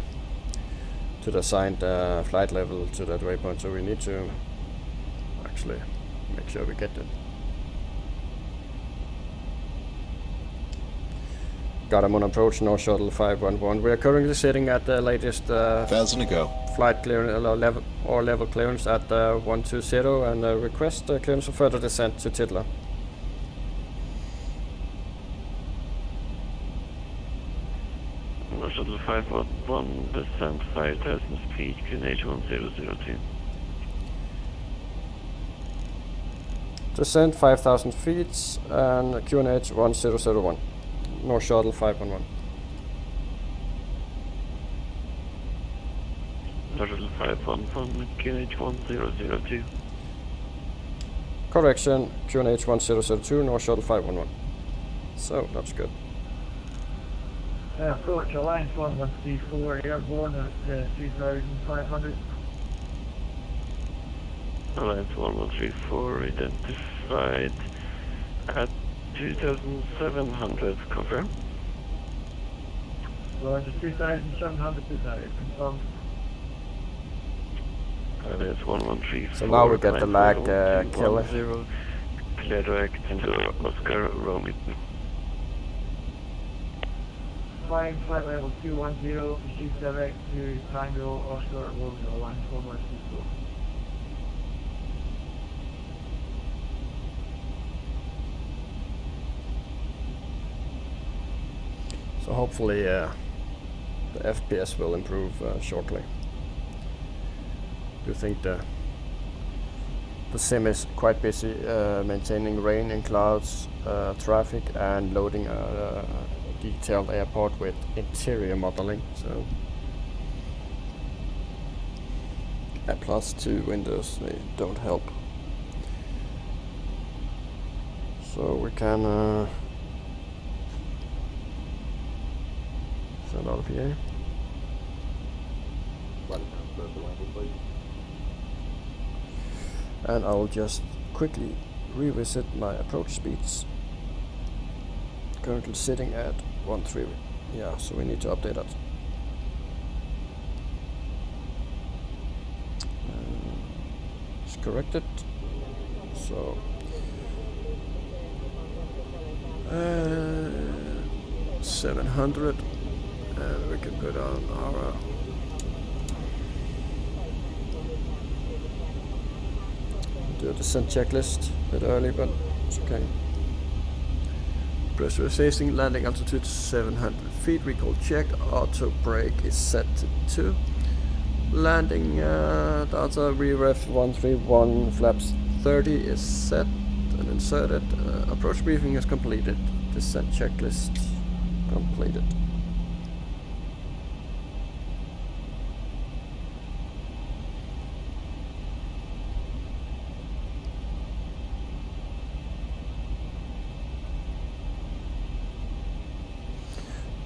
assigned flight level to that waypoint. So we need to actually make sure we get it. Gardermoen approach, AIRSHUTTLE 511. We are currently sitting at the latest 1,000 to go. Flight clearance level clearance at 120, and request clearance for further descent to Titla. AIRSHUTTLE 511, descent 5,000 feet, QNH 1002. Descent 5,000 feet and QNH 1001. AIRSHUTTLE 511. Norshuttle 511, QNH 1002. Correction, QNH 1002, North Shuttle 511. So, that's good. Approach Alliance 1134, airborne at 3,500. Alliance 1134 identified at 2,700, confirm. Roger, 2,700 is that, confirmed. Alliance 1134. So now we get the lag killer. 0, clear direct into Oscar Romeo. Flying flight level 210, proceed direct to Triangle Oscar Romeo, Alliance 1134. So hopefully the FPS will improve shortly. Do you think the sim is quite busy maintaining rain and clouds, traffic, and loading a detailed airport with interior modeling? So, and plus 2 windows, they don't help. So we can send out of here. And I'll just quickly revisit my approach speeds. Currently sitting at 1.3. Yeah, so we need to update that. It's corrected. So 700, and we can put on our do a descent checklist a bit early, but it's okay. Pressurization, landing altitude 700 feet, recall checked, auto brake is set to 2. Landing data, re-ref 131, flaps 30 is set and inserted. Approach briefing is completed. Descent checklist completed.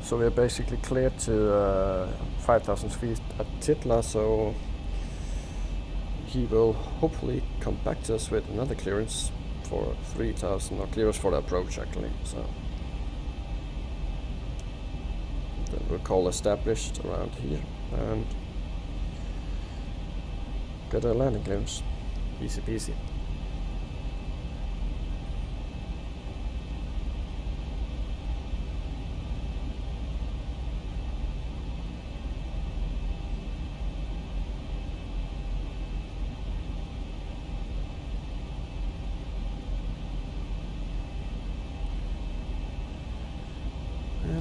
So we're basically cleared to 5,000 feet at Titla, so he will hopefully come back to us with another clearance for 3,000, or clearance for the approach actually. So then we'll call established around here and get a landing clearance. Easy peasy.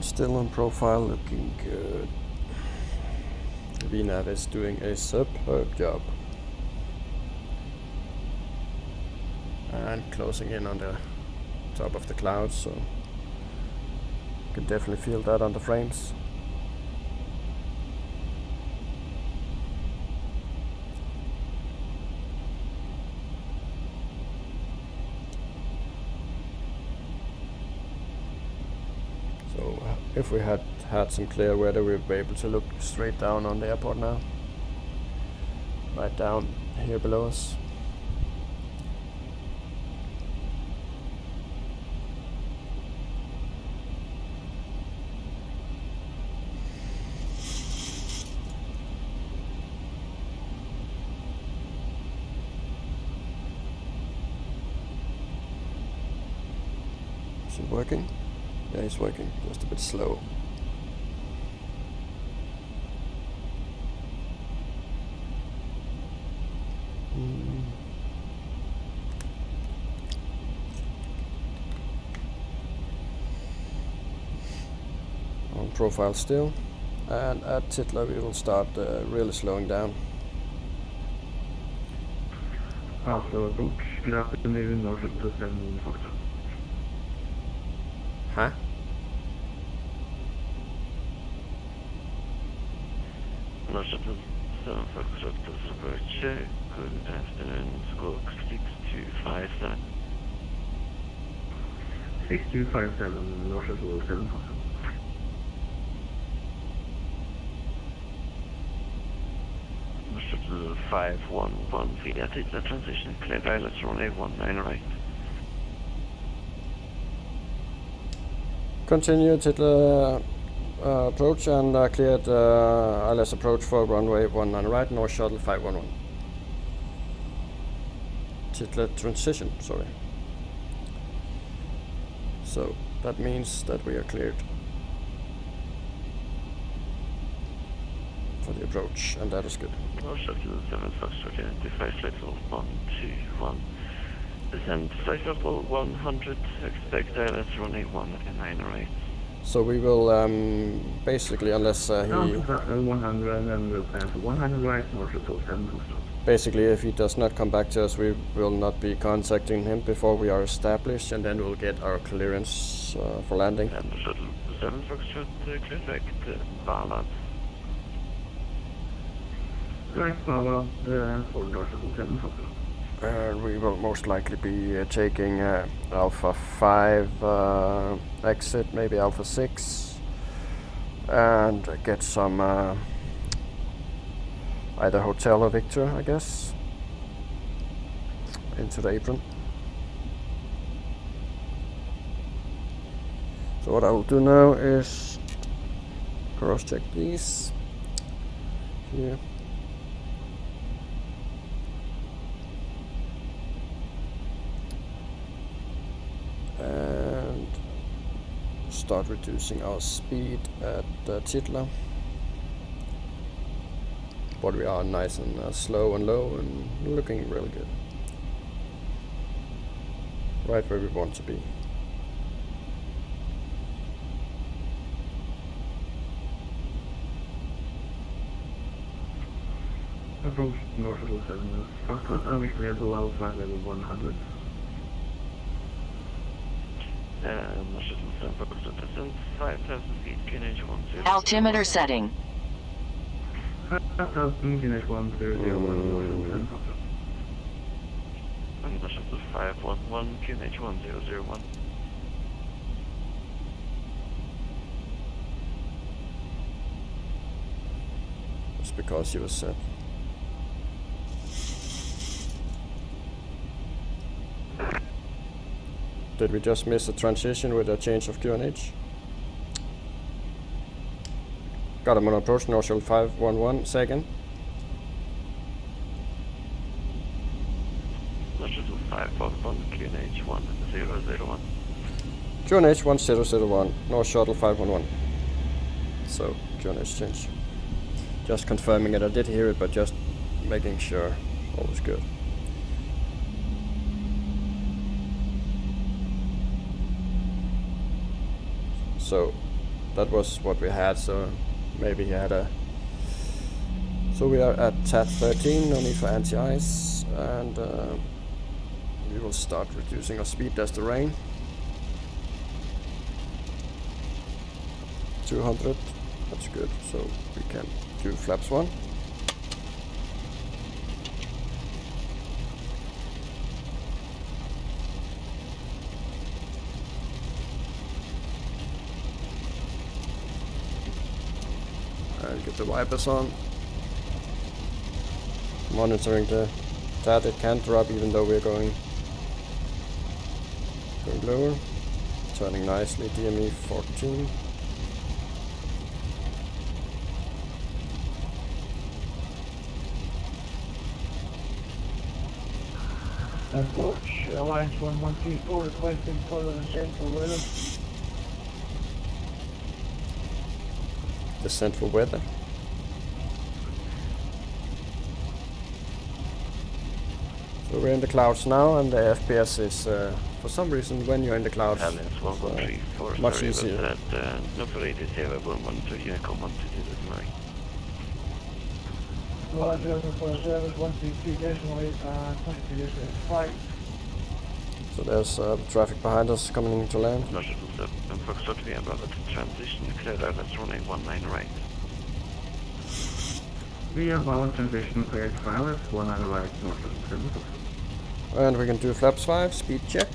Still on profile, looking good. VNav is doing a superb job. And closing in on the top of the clouds, so you can definitely feel that on the frames. If we had some clear weather, we'd be able to look straight down on the airport now. Right down here below us. Is it working? Yeah, it's working, just a bit slow. On profile still, and at Titla we will start really slowing down. Oslo approach, good afternoon, Norshuttle 7 Fox. Huh? Norshuttle 7 Foxtrot to Super Check. Good afternoon, Squawk 6257. 6257, Northshuttle 7 Foxtrot. Northshuttle 511 via Tita transition, clear pilots runway 19 right. Continue to the approach and cleared ILS approach for runway 19 right, Northshuttle 511. Titler transition, sorry. So that means that we are cleared for the approach, and that is good. Northshuttle 7 Foxtrot, identify flight level 121. Descend flight level 100, expect ILS runway 19 right. So we will basically, unless he... 100 and we'll plan for 100 right, Northshuttle 7 Foxtrot. Basically, if he does not come back to us, we will not be contacting him before we are established, and then we'll get our clearance for landing. Northshuttle 7 Foxtrot, correct, Ballard. Correct, Ballard, for Northshuttle 7 Foxtrot. We will most likely be taking Alpha 5 exit, maybe Alpha 6, and get some either hotel or Victor, I guess, into the apron. So what I will do now is cross-check these here. And start reducing our speed at Titler. But we are nice and slow and low and looking really good. Right where we want to be. Approach Northshuttle 7 Foxtrot, and we cleared to level flight level 100. Northshuttle 7 Foxtrot, descend 5,000 feet, QNH 10. Altimeter setting. 5,000, QNH 100, Northshuttle 7 Foxtrot. Northshuttle 511, QNH 1001. It's because he was set. Did we just miss a transition with a change of QNH? Got him on approach, Northshuttle 511, second. Northshuttle 511, QNH 1001. QNH 1001, Northshuttle 511. So, QNH change. Just confirming it, I did hear it, but just making sure all is good. So that was what we had, so maybe he had a... So we are at TAT 13, no need for anti-ice, and we will start reducing our speed, that's the rain. 200, that's good, so we can do flaps 1. And get the wipers on. Monitoring the TAT, it can drop even though we're going lower. Turning nicely, DME 14. Approach, Alliance 1134, requesting further descent for weather. Descent for weather. So we're in the clouds now, and the FPS is, for some reason, when you're in the clouds, Alliance 1134, much sorry easier. about that. No for ATC, I will monitor you, come on to do this now. Alliance 1147, 133 decimally, 22 flight. So there's traffic behind us coming to land. Northshuttle 7 Foxtrot, we are about to transition, clear ILS runway 19 right. We have our transition for 85, 1 hour right north of perimeter. And we can do flaps 5, speed check.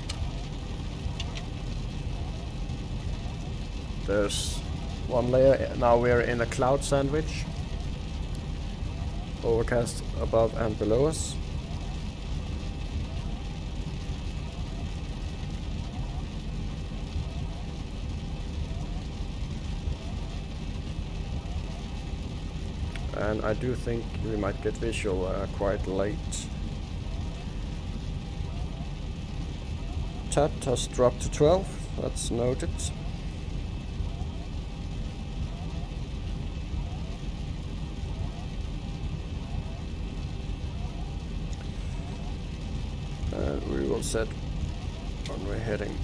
There's one layer, now we're in a cloud sandwich. Overcast above and below us. And I do think we might get visual quite late. TAT has dropped to 12, that's noted. And we will set runway heading.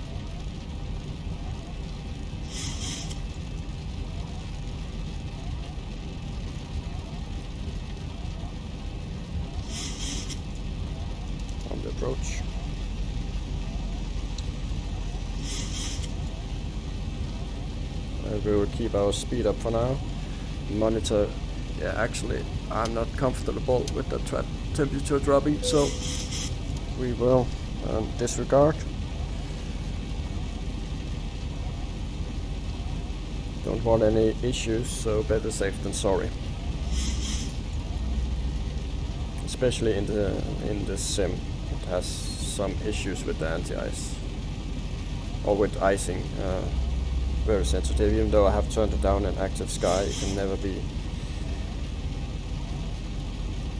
On the approach. And we will keep our speed up for now. Monitor, yeah, actually I'm not comfortable with the temperature dropping, so we will disregard. Don't want any issues, so better safe than sorry. Especially in the sim, it has some issues with the anti-ice or with icing. Very sensitive, even though I have turned it down in active sky, it can never be.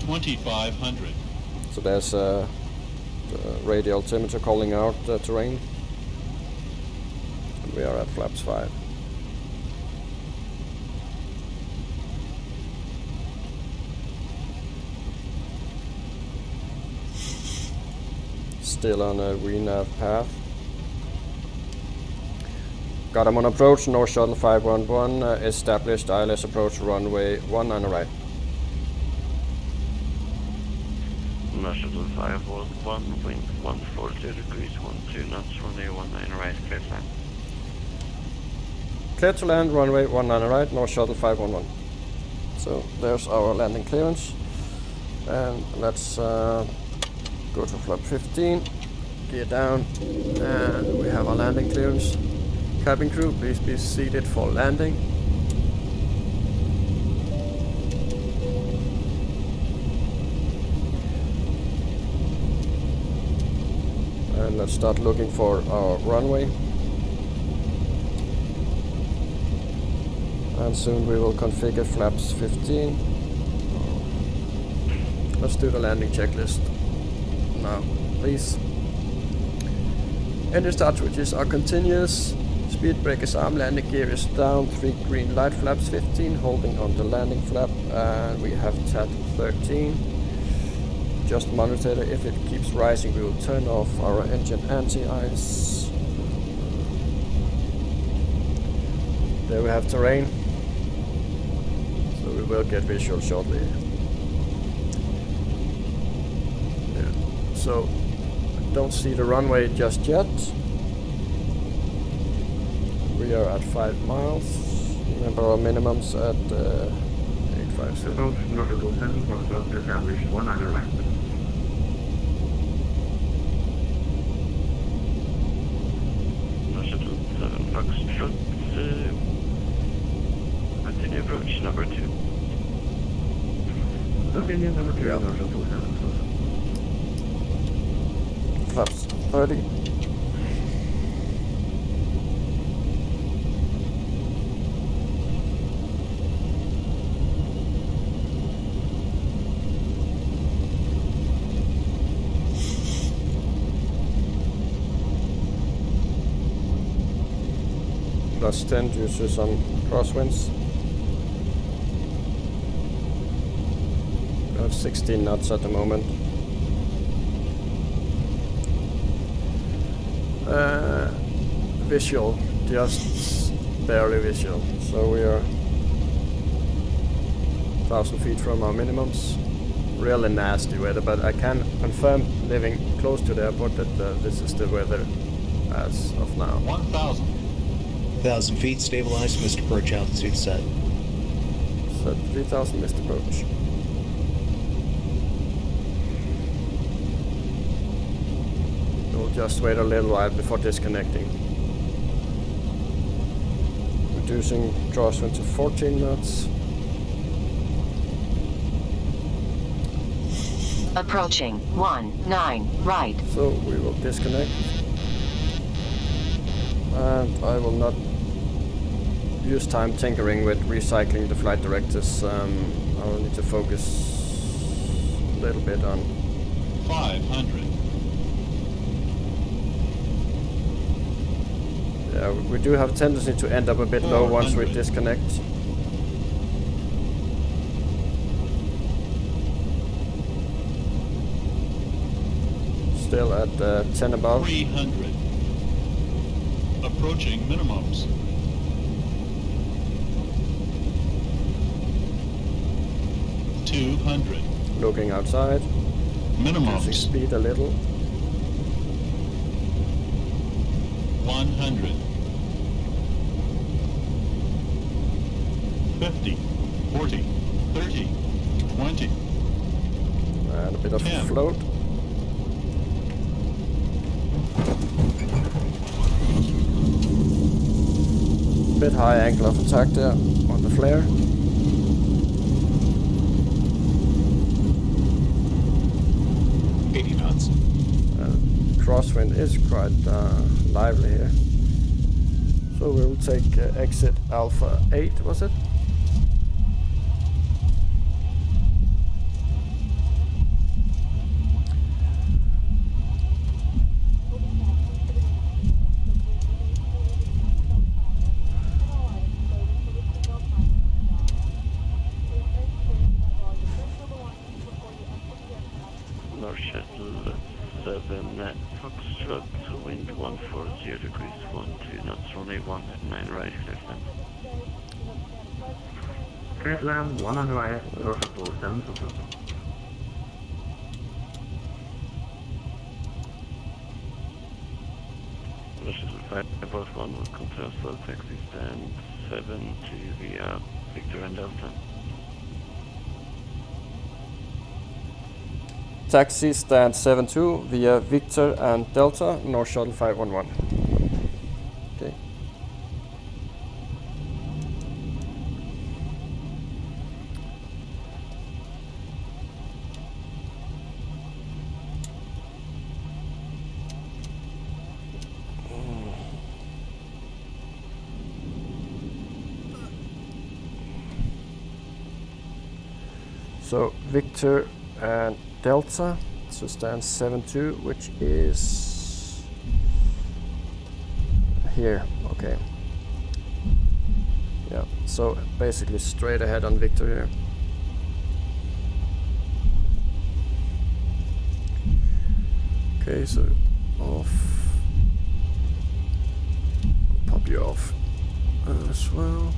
2500. So there's the radio altimeter calling out the terrain. And we are at flaps 5. Still on a renav path. Got him on approach, North Shuttle 511, established ILS approach runway 19 right. North Shuttle 511, wind 140 degrees, 12 knots, runway 19 right, clear to land. Clear to land, runway 19 right, North Shuttle 511. So there's our landing clearance. And let's go to flap 15, gear down, and we have our landing clearance. Cabin crew, please be seated for landing. And let's start looking for our runway. And soon we will configure flaps 15. Let's do the landing checklist now, please. Engine start switches are continuous. Speed brake is arm, landing gear is down, 3 green light, flaps 15, holding on the landing flap, and we have TAT 13. Just monitor it. If it keeps rising, we will turn off our engine anti-ice. There we have terrain, so we will get visual shortly. Yeah. So, don't see the runway just yet. We are at 5 miles. Remember our minimums at 850. Approach nautical 7 for established 19 right. North Shuttle 7 Foxtrot, continue approach number 2. Continue number 2, yeah. North Shuttle 7. Flaps 30. Plus 10 due to some crosswinds. We have 16 knots at the moment. Visual, just barely visual. So we are 1,000 feet from our minimums. Really nasty weather, but I can confirm, living close to the airport, that this is the weather as of now. 1,000 feet, stabilized, missed approach altitude set. Set 3,000, missed approach. just wait a little while before disconnecting. Reducing crosswind to 14 knots. Approaching 19 right. So we will disconnect. And I will not use time tinkering with recycling the flight directives. I will need to focus a little bit on 500. Yeah, we do have a tendency to end up a bit low once we disconnect. Still at 10 above. 300. Approaching minimums. 200. Looking outside. Minimums. Reducing speed a little. 100. 50. 40. 30. 20. And a bit of 10. float. Bit high angle of attack there on the flare. Crosswind is quite lively here. So we'll take exit Alpha 8, was it? AIRSHUTTLE 7 Foxtrot, wind 140 degrees, 12 knots, runway 19 right, clear Clear to land, 1 on the right, AIRSHUTTLE 7 Foxtrot. AIRSHUTTLE 5 Boss 1 will come to Oslo, taxi stand 7 to via Victor and Delta. Taxi stand 72 via Victor and Delta, North Shuttle 511. Okay. So Victor and Delta, so stand 72, which is here. Okay. Yeah, so basically straight ahead on Victor here. Okay, so off. Pop you off as well.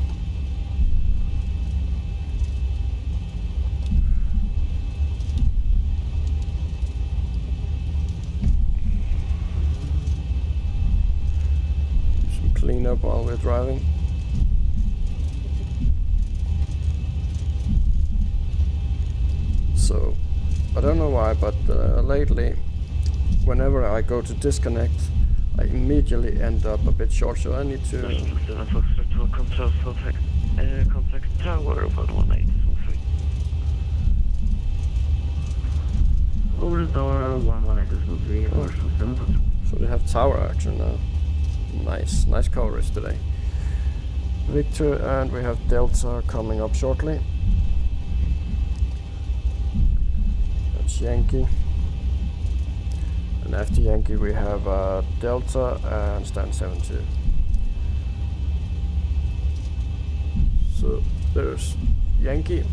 Clean up while we're driving. So, I don't know why, but lately, whenever I go to disconnect, I immediately end up a bit short, so I need to... Contact tower about 180. Over the tower, 118.3, AIRSHUTTLE 7 Foxtrot. So they have tower action now. Nice coverage today. Victor and we have Delta coming up shortly. That's Yankee. And after Yankee we have Delta and stand 72. So there's Yankee.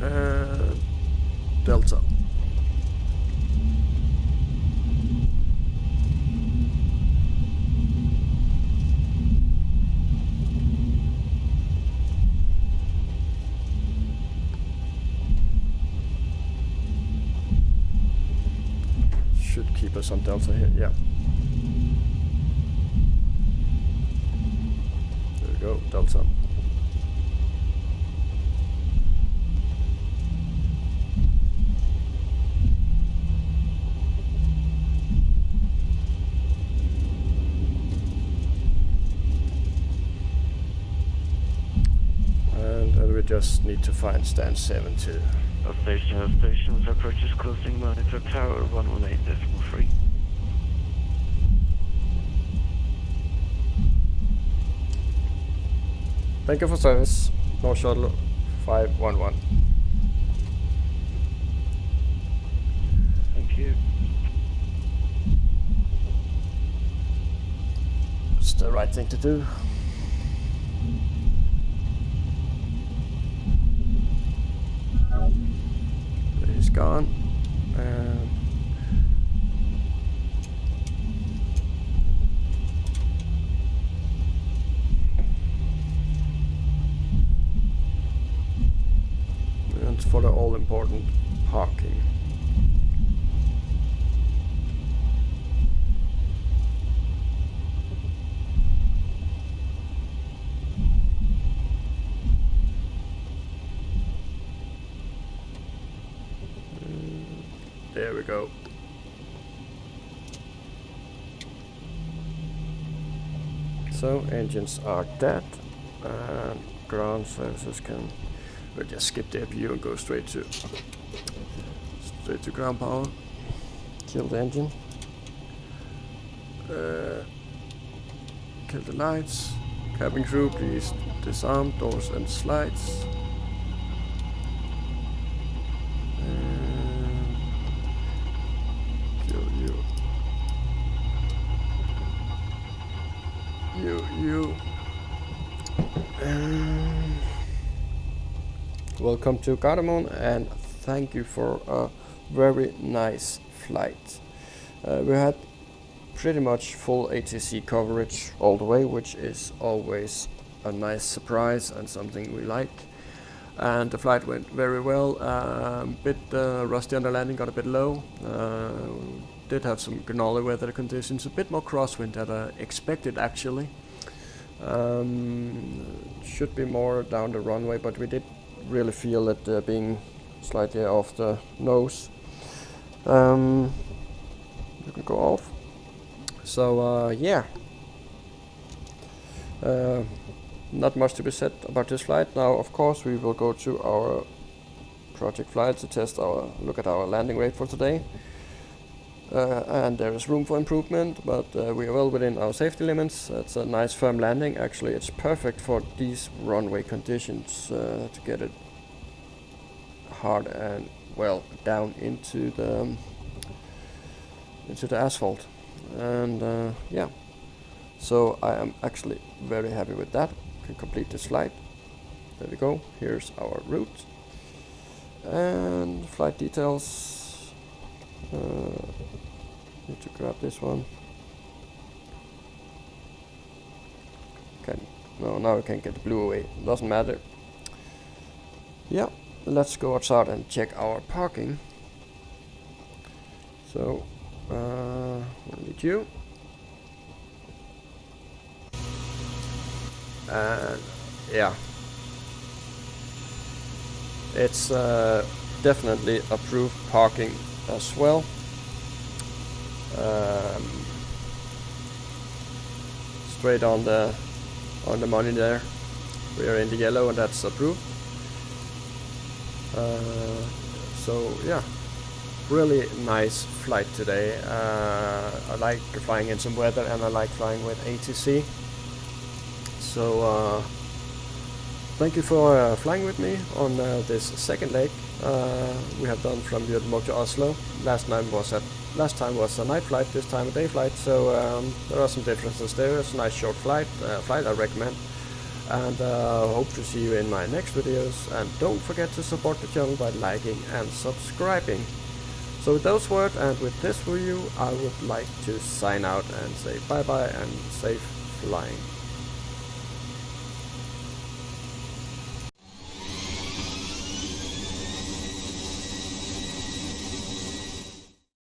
And Delta. Should keep us on Delta here, yeah. There we go, Delta. just need to find stand 72. Station stations approaches closing monitor tower 118.3. Thank you for service. North Shuttle 511. Thank you. It's the right thing to do. He's gone. And for the all-important parking. There we go. So engines are dead, and ground services can. We'll just skip the view and go straight to ground power. Kill the engine. Kill the lights. Cabin crew, please disarm doors and slides. You. Welcome to Gothenburg, and thank you for a very nice flight. We had pretty much full ATC coverage all the way, which is always a nice surprise and something we like. And the flight went very well. Bit rusty on the landing, got a bit low. Did have some gnarly weather conditions, a bit more crosswind than I expected actually. Should be more down the runway, but we did really feel it being slightly off the nose. You can go off. So yeah, not much to be said about this flight. Now of course we will go to our project flight to test look at our landing rate for today. And there is room for improvement, but we are well within our safety limits. It's a nice firm landing. Actually, it's perfect for these runway conditions to get it hard and well down into the asphalt. And yeah, so I am actually very happy with that. Can complete this flight. There we go. Here's our route and flight details. Need to grab this one. Okay, no, now we can get the blue away. Doesn't matter. Yeah, let's go outside and check our parking. So, we'll need you. And yeah, it's definitely approved parking as well. Straight on the money there. We are in the yellow, and that's approved. So yeah, really nice flight today. I like flying in some weather, and I like flying with ATC. So thank you for flying with me on this second leg we have done from Gothenburg to Oslo. Last time was a night flight, this time a day flight, so there are some differences there. It's a nice short flight I recommend, and hope to see you in my next videos. And don't forget to support the channel by liking and subscribing. So with those words and with this review, I would like to sign out and say bye bye and safe flying.